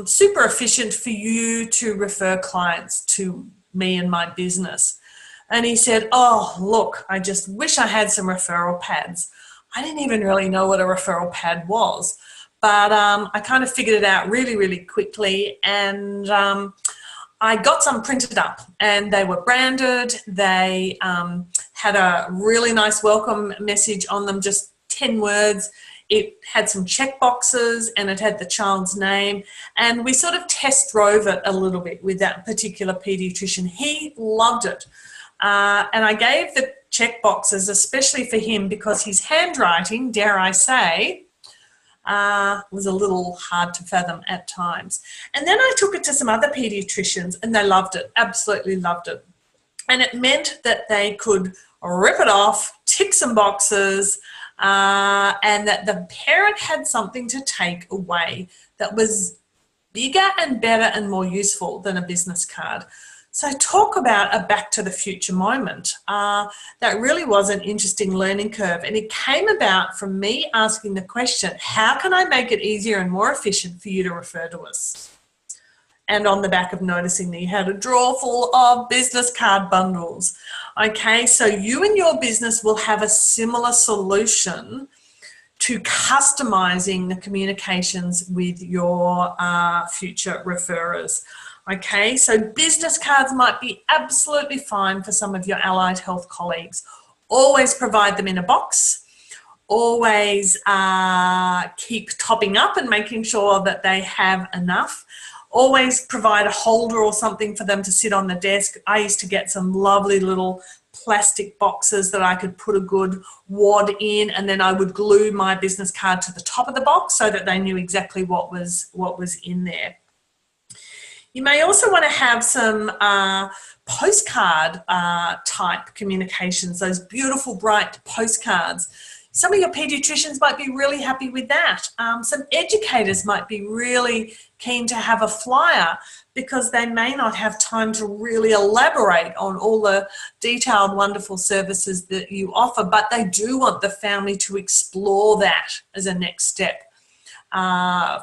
super efficient for you to refer clients to me and my business? And he said, oh, look, I just wish I had some referral pads. I didn't even really know what a referral pad was, but I kind of figured it out really, really quickly. And I got some printed up and they were branded. They had a really nice welcome message on them, just 10 words. It had some check boxes and it had the child's name, and we sort of test drove it a little bit with that particular paediatrician. He loved it. And I gave the check boxes especially for him because his handwriting, dare I say, was a little hard to fathom at times. And then I took it to some other paediatricians and they loved it, absolutely loved it. And it meant that they could rip it off, tick some boxes, and that the parent had something to take away that was bigger and better and more useful than a business card. So talk about a back to the future moment. That really was an interesting learning curve, and it came about from me asking the question, how can I make it easier and more efficient for you to refer to us? And on the back of noticing that you had a drawer full of business card bundles. Okay, so you and your business will have a similar solution to customizing the communications with your future referrers. Okay, so business cards might be absolutely fine for some of your allied health colleagues. Always provide them in a box. Always keep topping up and making sure that they have enough. Always provide a holder or something for them to sit on the desk. I used to get some lovely little plastic boxes that I could put a good wad in, and then I would glue my business card to the top of the box so that they knew exactly what was in there. You may also want to have some postcard type communications, those beautiful bright postcards. Some of your paediatricians might be really happy with that. Some educators might be really keen to have a flyer because they may not have time to really elaborate on all the detailed, wonderful services that you offer, but they do want the family to explore that as a next step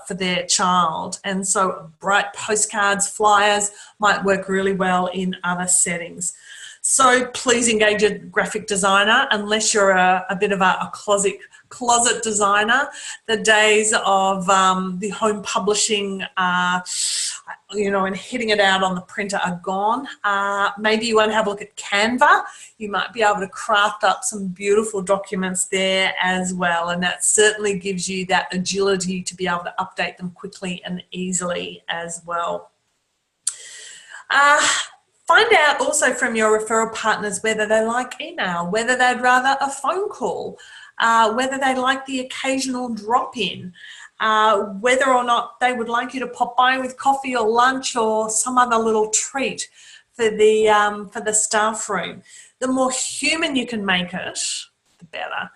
for their child. And so bright postcards, flyers might work really well in other settings. So please engage a graphic designer unless you're a bit of a closet designer. The days of the home publishing, and hitting it out on the printer are gone. Maybe you want to have a look at Canva. You might be able to craft up some beautiful documents there as well, and that certainly gives you that agility to be able to update them quickly and easily as well. Find out also from your referral partners whether they like email, whether they'd rather a phone call, whether they like the occasional drop-in, whether or not they would like you to pop by with coffee or lunch or some other little treat for the staff room. The more human you can make it, the better.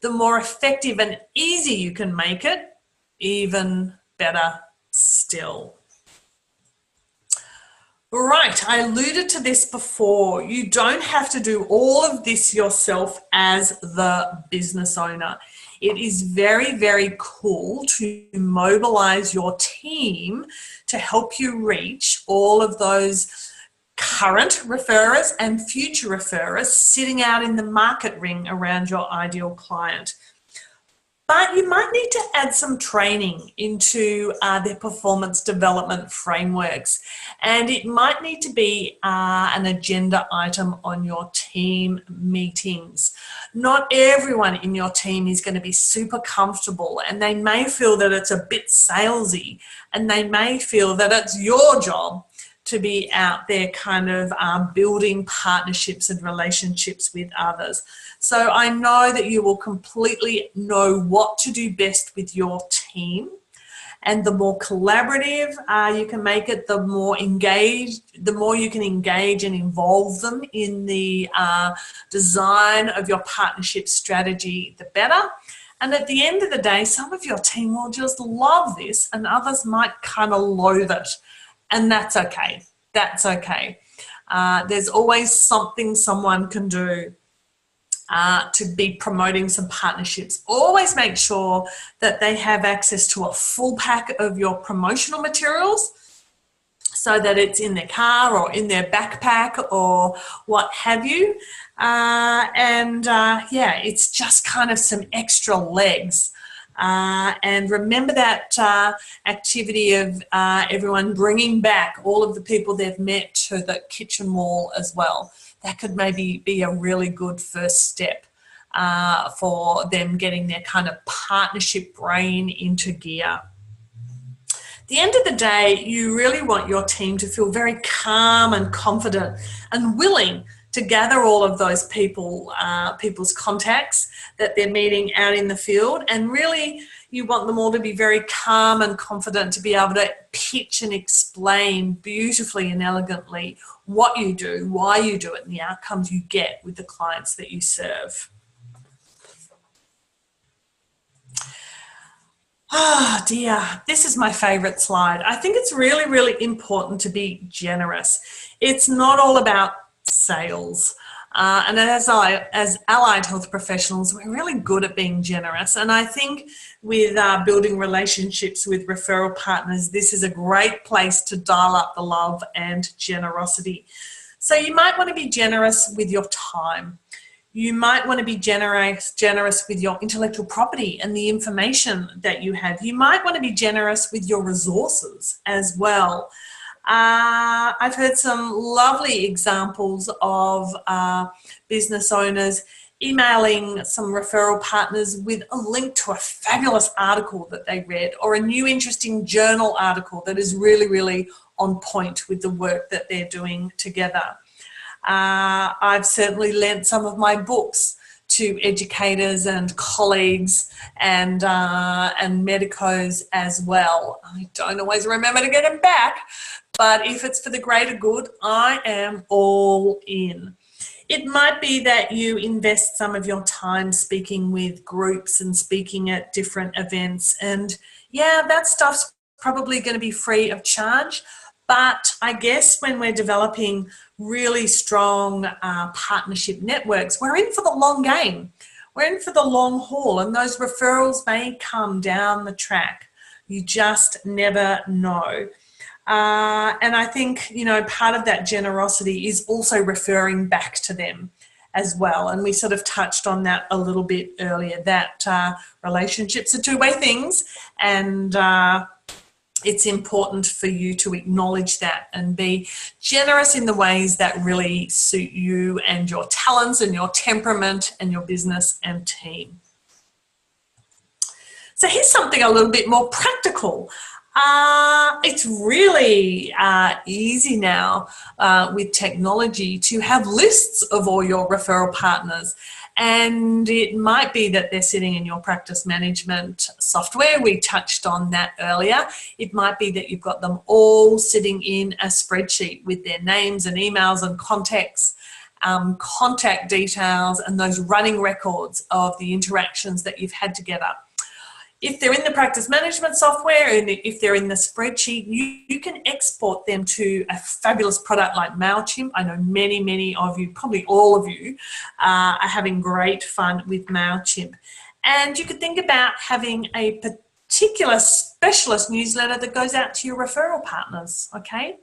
The more effective and easy you can make it, even better still. Right, I alluded to this before. You don't have to do all of this yourself as the business owner. It is very, very cool to mobilize your team to help you reach all of those current referrers and future referrers sitting out in the market ring around your ideal client. But you might need to add some training into their performance development frameworks. And it might need to be an agenda item on your team meetings. Not everyone in your team is going to be super comfortable, and they may feel that it's a bit salesy, and they may feel that it's your job to be out there kind of building partnerships and relationships with others. So I know that you will completely know what to do best with your team, and the more collaborative you can make it, the more engaged, the more you can engage and involve them in the design of your partnership strategy, the better. And at the end of the day, some of your team will just love this and others might kind of loathe it. And that's okay. That's okay. There's always something someone can do to be promoting some partnerships. Always make sure that they have access to a full pack of your promotional materials so that it's in their car or in their backpack or what have you. Yeah, it's just kind of some extra legs. And remember that activity of everyone bringing back all of the people they've met to the kitchen wall as well. That could maybe be a really good first step for them getting their kind of partnership brain into gear. At the end of the day, you really want your team to feel very calm and confident and willing to gather all of those people's contacts that they're meeting out in the field, and really you want them all to be very calm and confident to be able to pitch and explain beautifully and elegantly what you do, why you do it, and the outcomes you get with the clients that you serve. Oh dear, this is my favorite slide. I think it's really, really important to be generous. It's not all about sales. And as allied health professionals, we're really good at being generous. And I think with building relationships with referral partners, this is a great place to dial up the love and generosity. So you might want to be generous with your time. You might want to be generous with your intellectual property and the information that you have. You might want to be generous with your resources as well. I've heard some lovely examples of business owners emailing some referral partners with a link to a fabulous article that they read, or a new interesting journal article that is really, really on point with the work that they're doing together. I've certainly lent some of my books to educators and colleagues and medicos as well. I don't always remember to get them back, but if it's for the greater good, I am all in. It might be that you invest some of your time speaking with groups and speaking at different events, and yeah, that stuff's probably going to be free of charge. But I guess when we're developing really strong partnership networks, we're in for the long game. We're in for the long haul, and those referrals may come down the track. You just never know. And I think, you know, part of that generosity is also referring back to them as well. And we sort of touched on that a little bit earlier, that relationships are two-way things, and it's important for you to acknowledge that and be generous in the ways that really suit you and your talents and your temperament and your business and team. So here's something a little bit more practical. It's really easy now with technology to have lists of all your referral partners. And it might be that they're sitting in your practice management software. We touched on that earlier. It might be that you've got them all sitting in a spreadsheet with their names and emails and contacts, contact details, and those running records of the interactions that you've had together. If they're in the practice management software and if they're in the spreadsheet, you can export them to a fabulous product like MailChimp. I know many, many of you, probably all of you, are having great fun with MailChimp. And you could think about having a particular specialist newsletter that goes out to your referral partners, okay?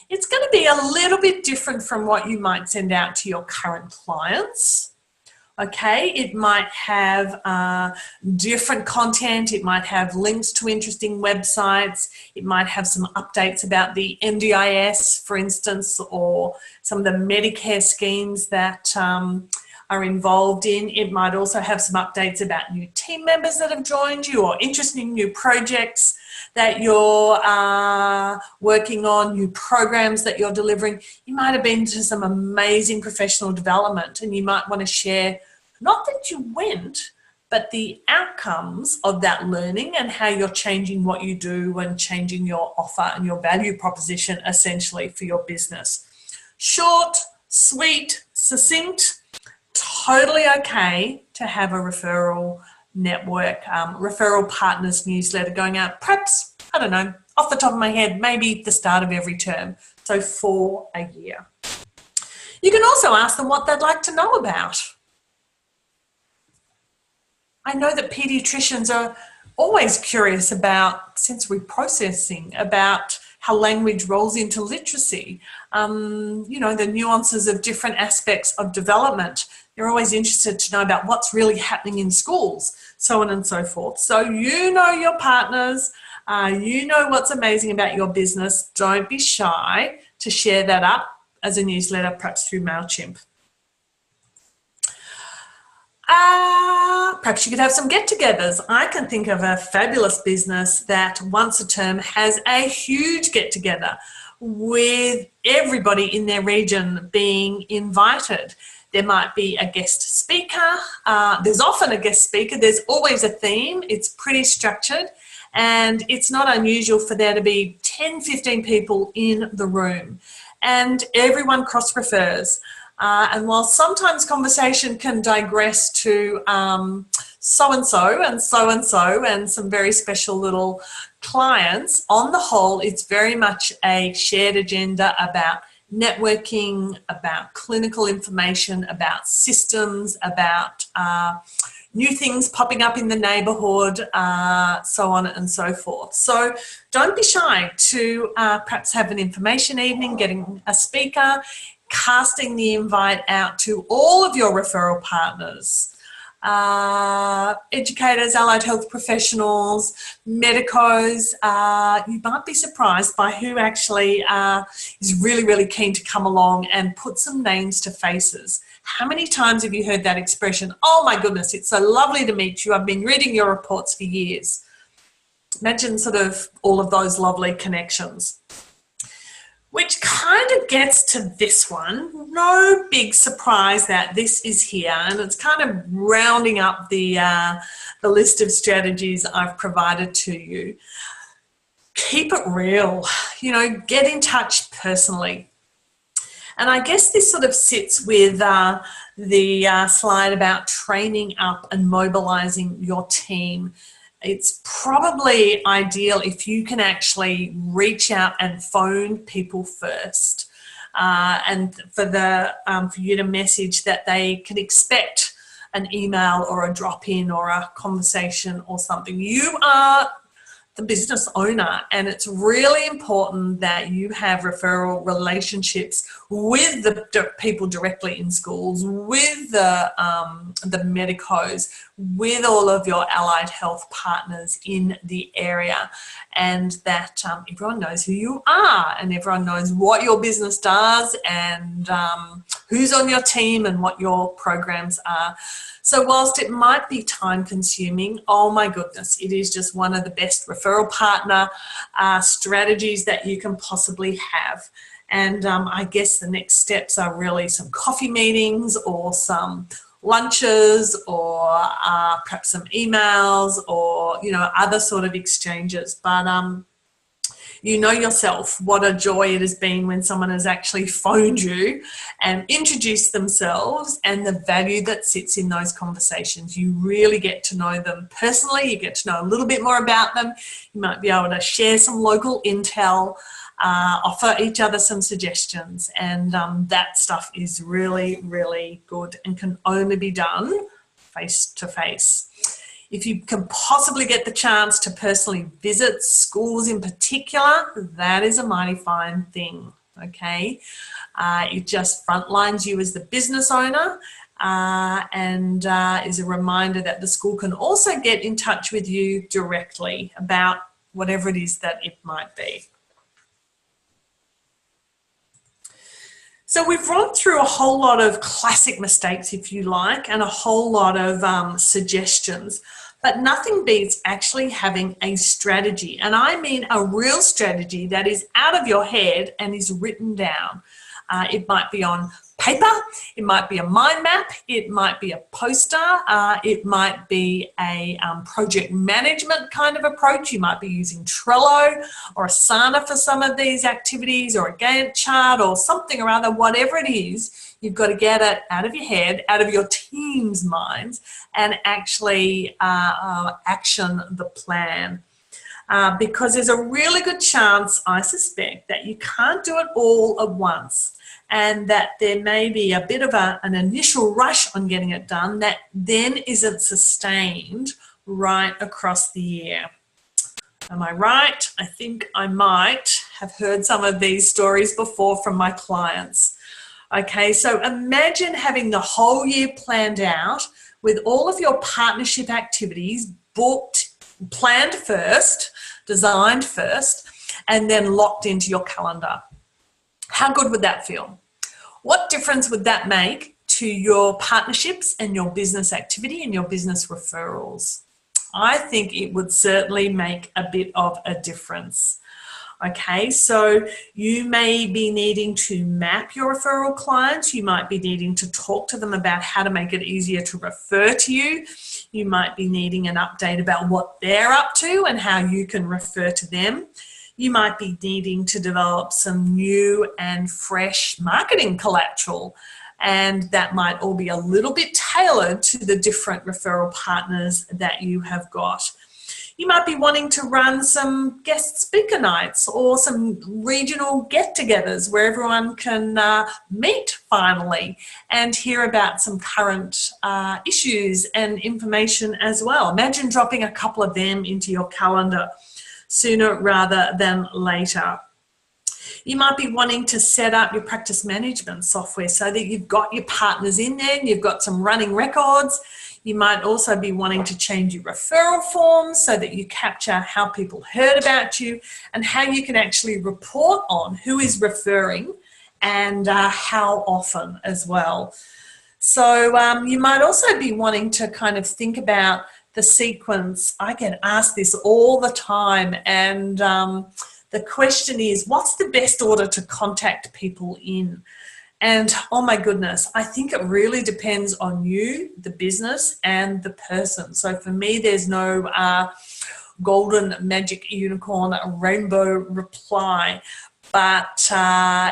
It's going to be a little bit different from what you might send out to your current clients. Okay, it might have different content, it might have links to interesting websites, it might have some updates about the NDIS, for instance, or some of the Medicare schemes that are involved in. It might also have some updates about new team members that have joined you, or interesting new projects that you're working on, new programs that you're delivering. You might have been to some amazing professional development, and you might want to share not that you went, but the outcomes of that learning and how you're changing what you do and changing your offer and your value proposition essentially for your business. Short, sweet, succinct, totally okay to have a referral network, referral partners newsletter going out, perhaps, I don't know, off the top of my head, maybe the start of every term, so for a year. You can also ask them what they'd like to know about. I know that pediatricians are always curious about sensory processing, about how language rolls into literacy, you know, the nuances of different aspects of development. They're always interested to know about what's really happening in schools, so on and so forth. So you know your partners, you know what's amazing about your business. Don't be shy to share that up as a newsletter, perhaps through MailChimp. Perhaps you could have some get-togethers. I can think of a fabulous business that once a term has a huge get-together with everybody in their region being invited. There might be a guest speaker. There's often a guest speaker. There's always a theme. It's pretty structured, and it's not unusual for there to be 10, 15 people in the room, and everyone cross-refers. And while sometimes conversation can digress to so-and-so and so-and-so and some very special little clients, on the whole, it's very much a shared agenda about networking, about clinical information, about systems, about new things popping up in the neighbourhood, so on and so forth. So don't be shy to perhaps have an information evening, getting a speaker, casting the invite out to all of your referral partners, educators, allied health professionals, medicos. You might be surprised by who actually is really, really keen to come along and put some names to faces. How many times have you heard that expression? Oh my goodness, it's so lovely to meet you. I've been reading your reports for years. Imagine sort of all of those lovely connections. Which kind of gets to this one. No big surprise that this is here, and it's kind of rounding up the list of strategies I've provided to you. Keep it real, you know, get in touch personally. And I guess this sort of sits with the slide about training up and mobilizing your team. It's probably ideal if you can actually reach out and phone people first, and for you to message that they can expect an email or a drop-in or a conversation or something. You are the business owner, and it's really important that you have referral relationships with the people directly in schools, with the medicos, with all of your allied health partners in the area, and that everyone knows who you are and everyone knows what your business does and who's on your team and what your programs are. So whilst it might be time consuming, oh my goodness, it is just one of the best referral partner strategies that you can possibly have. And I guess the next steps are really some coffee meetings or some lunches or perhaps some emails or, you know, other sort of exchanges. But you know yourself what a joy it has been when someone has actually phoned you and introduced themselves, and the value that sits in those conversations. You really get to know them personally. You get to know a little bit more about them. You might be able to share some local intel, offer each other some suggestions, and that stuff is really, really good and can only be done face to face. If you can possibly get the chance to personally visit schools in particular, that is a mighty fine thing, okay? It just frontlines you as the business owner and is a reminder that the school can also get in touch with you directly about whatever it is that it might be. So we've run through a whole lot of classic mistakes, if you like, and a whole lot of suggestions, but nothing beats actually having a strategy. And I mean a real strategy that is out of your head and is written down. It might be on paper, it might be a mind map, it might be a poster, it might be a project management kind of approach. You might be using Trello or Asana for some of these activities, or a Gantt chart or something or other. Whatever it is, you've got to get it out of your head, out of your team's minds, and actually action the plan. Because there's a really good chance, I suspect, that you can't do it all at once, and that there may be a bit of an initial rush on getting it done that then isn't sustained right across the year. Am I right? I think I might have heard some of these stories before from my clients. Okay, so imagine having the whole year planned out with all of your partnership activities booked, planned first, designed first, and then locked into your calendar. How good would that feel? What difference would that make to your partnerships and your business activity and your business referrals? I think it would certainly make a bit of a difference. Okay, so you may be needing to map your referral clients. You might be needing to talk to them about how to make it easier to refer to you. You might be needing an update about what they're up to and how you can refer to them. You might be needing to develop some new and fresh marketing collateral, and that might all be a little bit tailored to the different referral partners that you have got. You might be wanting to run some guest speaker nights or some regional get-togethers where everyone can meet finally and hear about some current issues and information as well. Imagine dropping a couple of them into your calendar sooner rather than later. You might be wanting to set up your practice management software so that you've got your partners in there and you've got some running records. You might also be wanting to change your referral forms so that you capture how people heard about you and how you can actually report on who is referring and how often as well. So you might also be wanting to kind of think about the sequence. I get asked this all the time, and the question is, what's the best order to contact people in? And oh my goodness, I think it really depends on you, the business, and the person. So for me, there's no golden magic unicorn rainbow reply. But,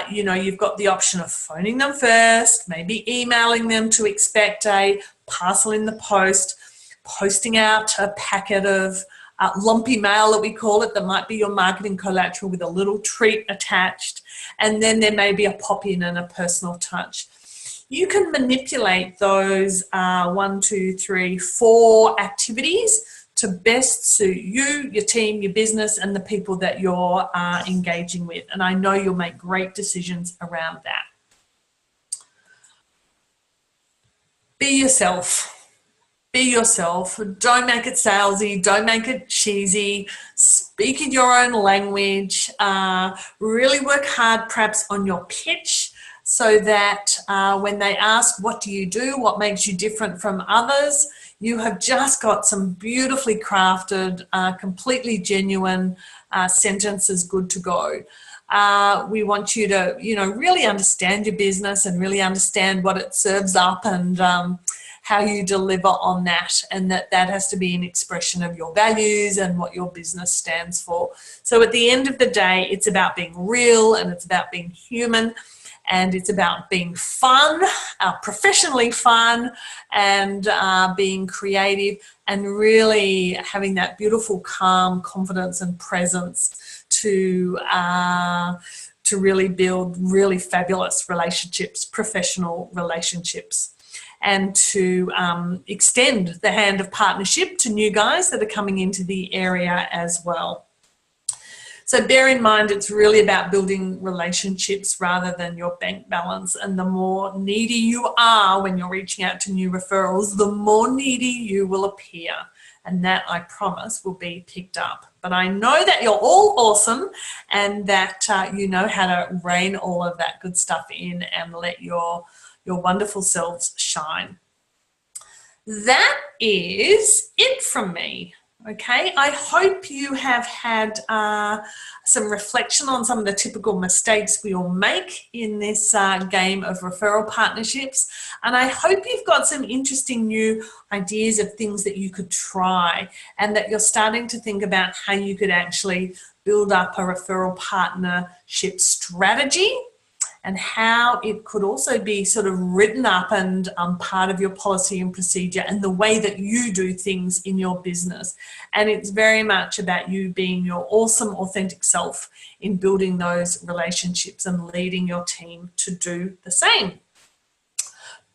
you know, you've got the option of phoning them first, maybe emailing them to expect a parcel in the post, posting out a packet of lumpy mail that we call it, that might be your marketing collateral with a little treat attached, and then there may be a pop-in and a personal touch. You can manipulate those 1, 2, 3, 4 activities to best suit you, your team, your business, and the people that you're engaging with. And I know you'll make great decisions around that. Be yourself. Be yourself. Don't make it salesy. Don't make it cheesy. Speak in your own language. Really work hard perhaps on your pitch so that when they ask, what do you do? What makes you different from others? You have just got some beautifully crafted, completely genuine sentences good to go. We want you to, you know, really understand your business and really understand what it serves up and how you deliver on that, and that has to be an expression of your values and what your business stands for. So at the end of the day, it's about being real, and it's about being human, and it's about being fun, professionally fun, and being creative, and really having that beautiful calm confidence and presence to really build really fabulous relationships, professional relationships, and to extend the hand of partnership to new guys that are coming into the area as well. So bear in mind, it's really about building relationships rather than your bank balance. And the more needy you are when you're reaching out to new referrals, the more needy you will appear. And that, I promise, will be picked up. But I know that you're all awesome, and that you know how to rein all of that good stuff in and let your wonderful selves shine. That is it from me. Okay, I hope you have had some reflection on some of the typical mistakes we all make in this game of referral partnerships, and I hope you've got some interesting new ideas of things that you could try, and that you're starting to think about how you could actually build up a referral partnership strategy, and how it could also be sort of written up and part of your policy and procedure and the way that you do things in your business. And it's very much about you being your awesome, authentic self in building those relationships and leading your team to do the same.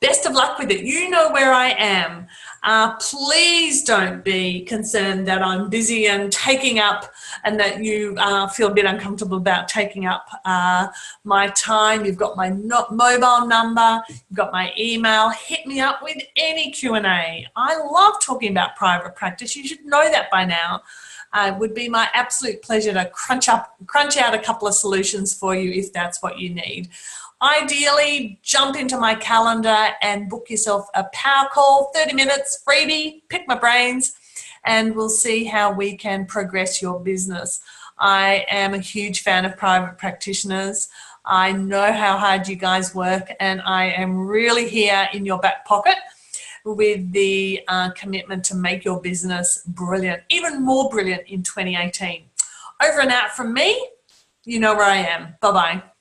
Best of luck with it. You know where I am. Please don't be concerned that I'm busy and taking up, and that you feel a bit uncomfortable about taking up my time. You've got my mobile number, you've got my email. Hit me up with any Q&A. I love talking about private practice. You should know that by now. It would be my absolute pleasure to crunch out a couple of solutions for you if that's what you need. ideally jump into my calendar and book yourself a power call, 30 minutes, freebie, pick my brains, and we'll see how we can progress your business. I am a huge fan of private practitioners. I know how hard you guys work, and I am really here in your back pocket with the commitment to make your business brilliant, even more brilliant in 2018. Over and out from me, you know where I am. Bye-bye.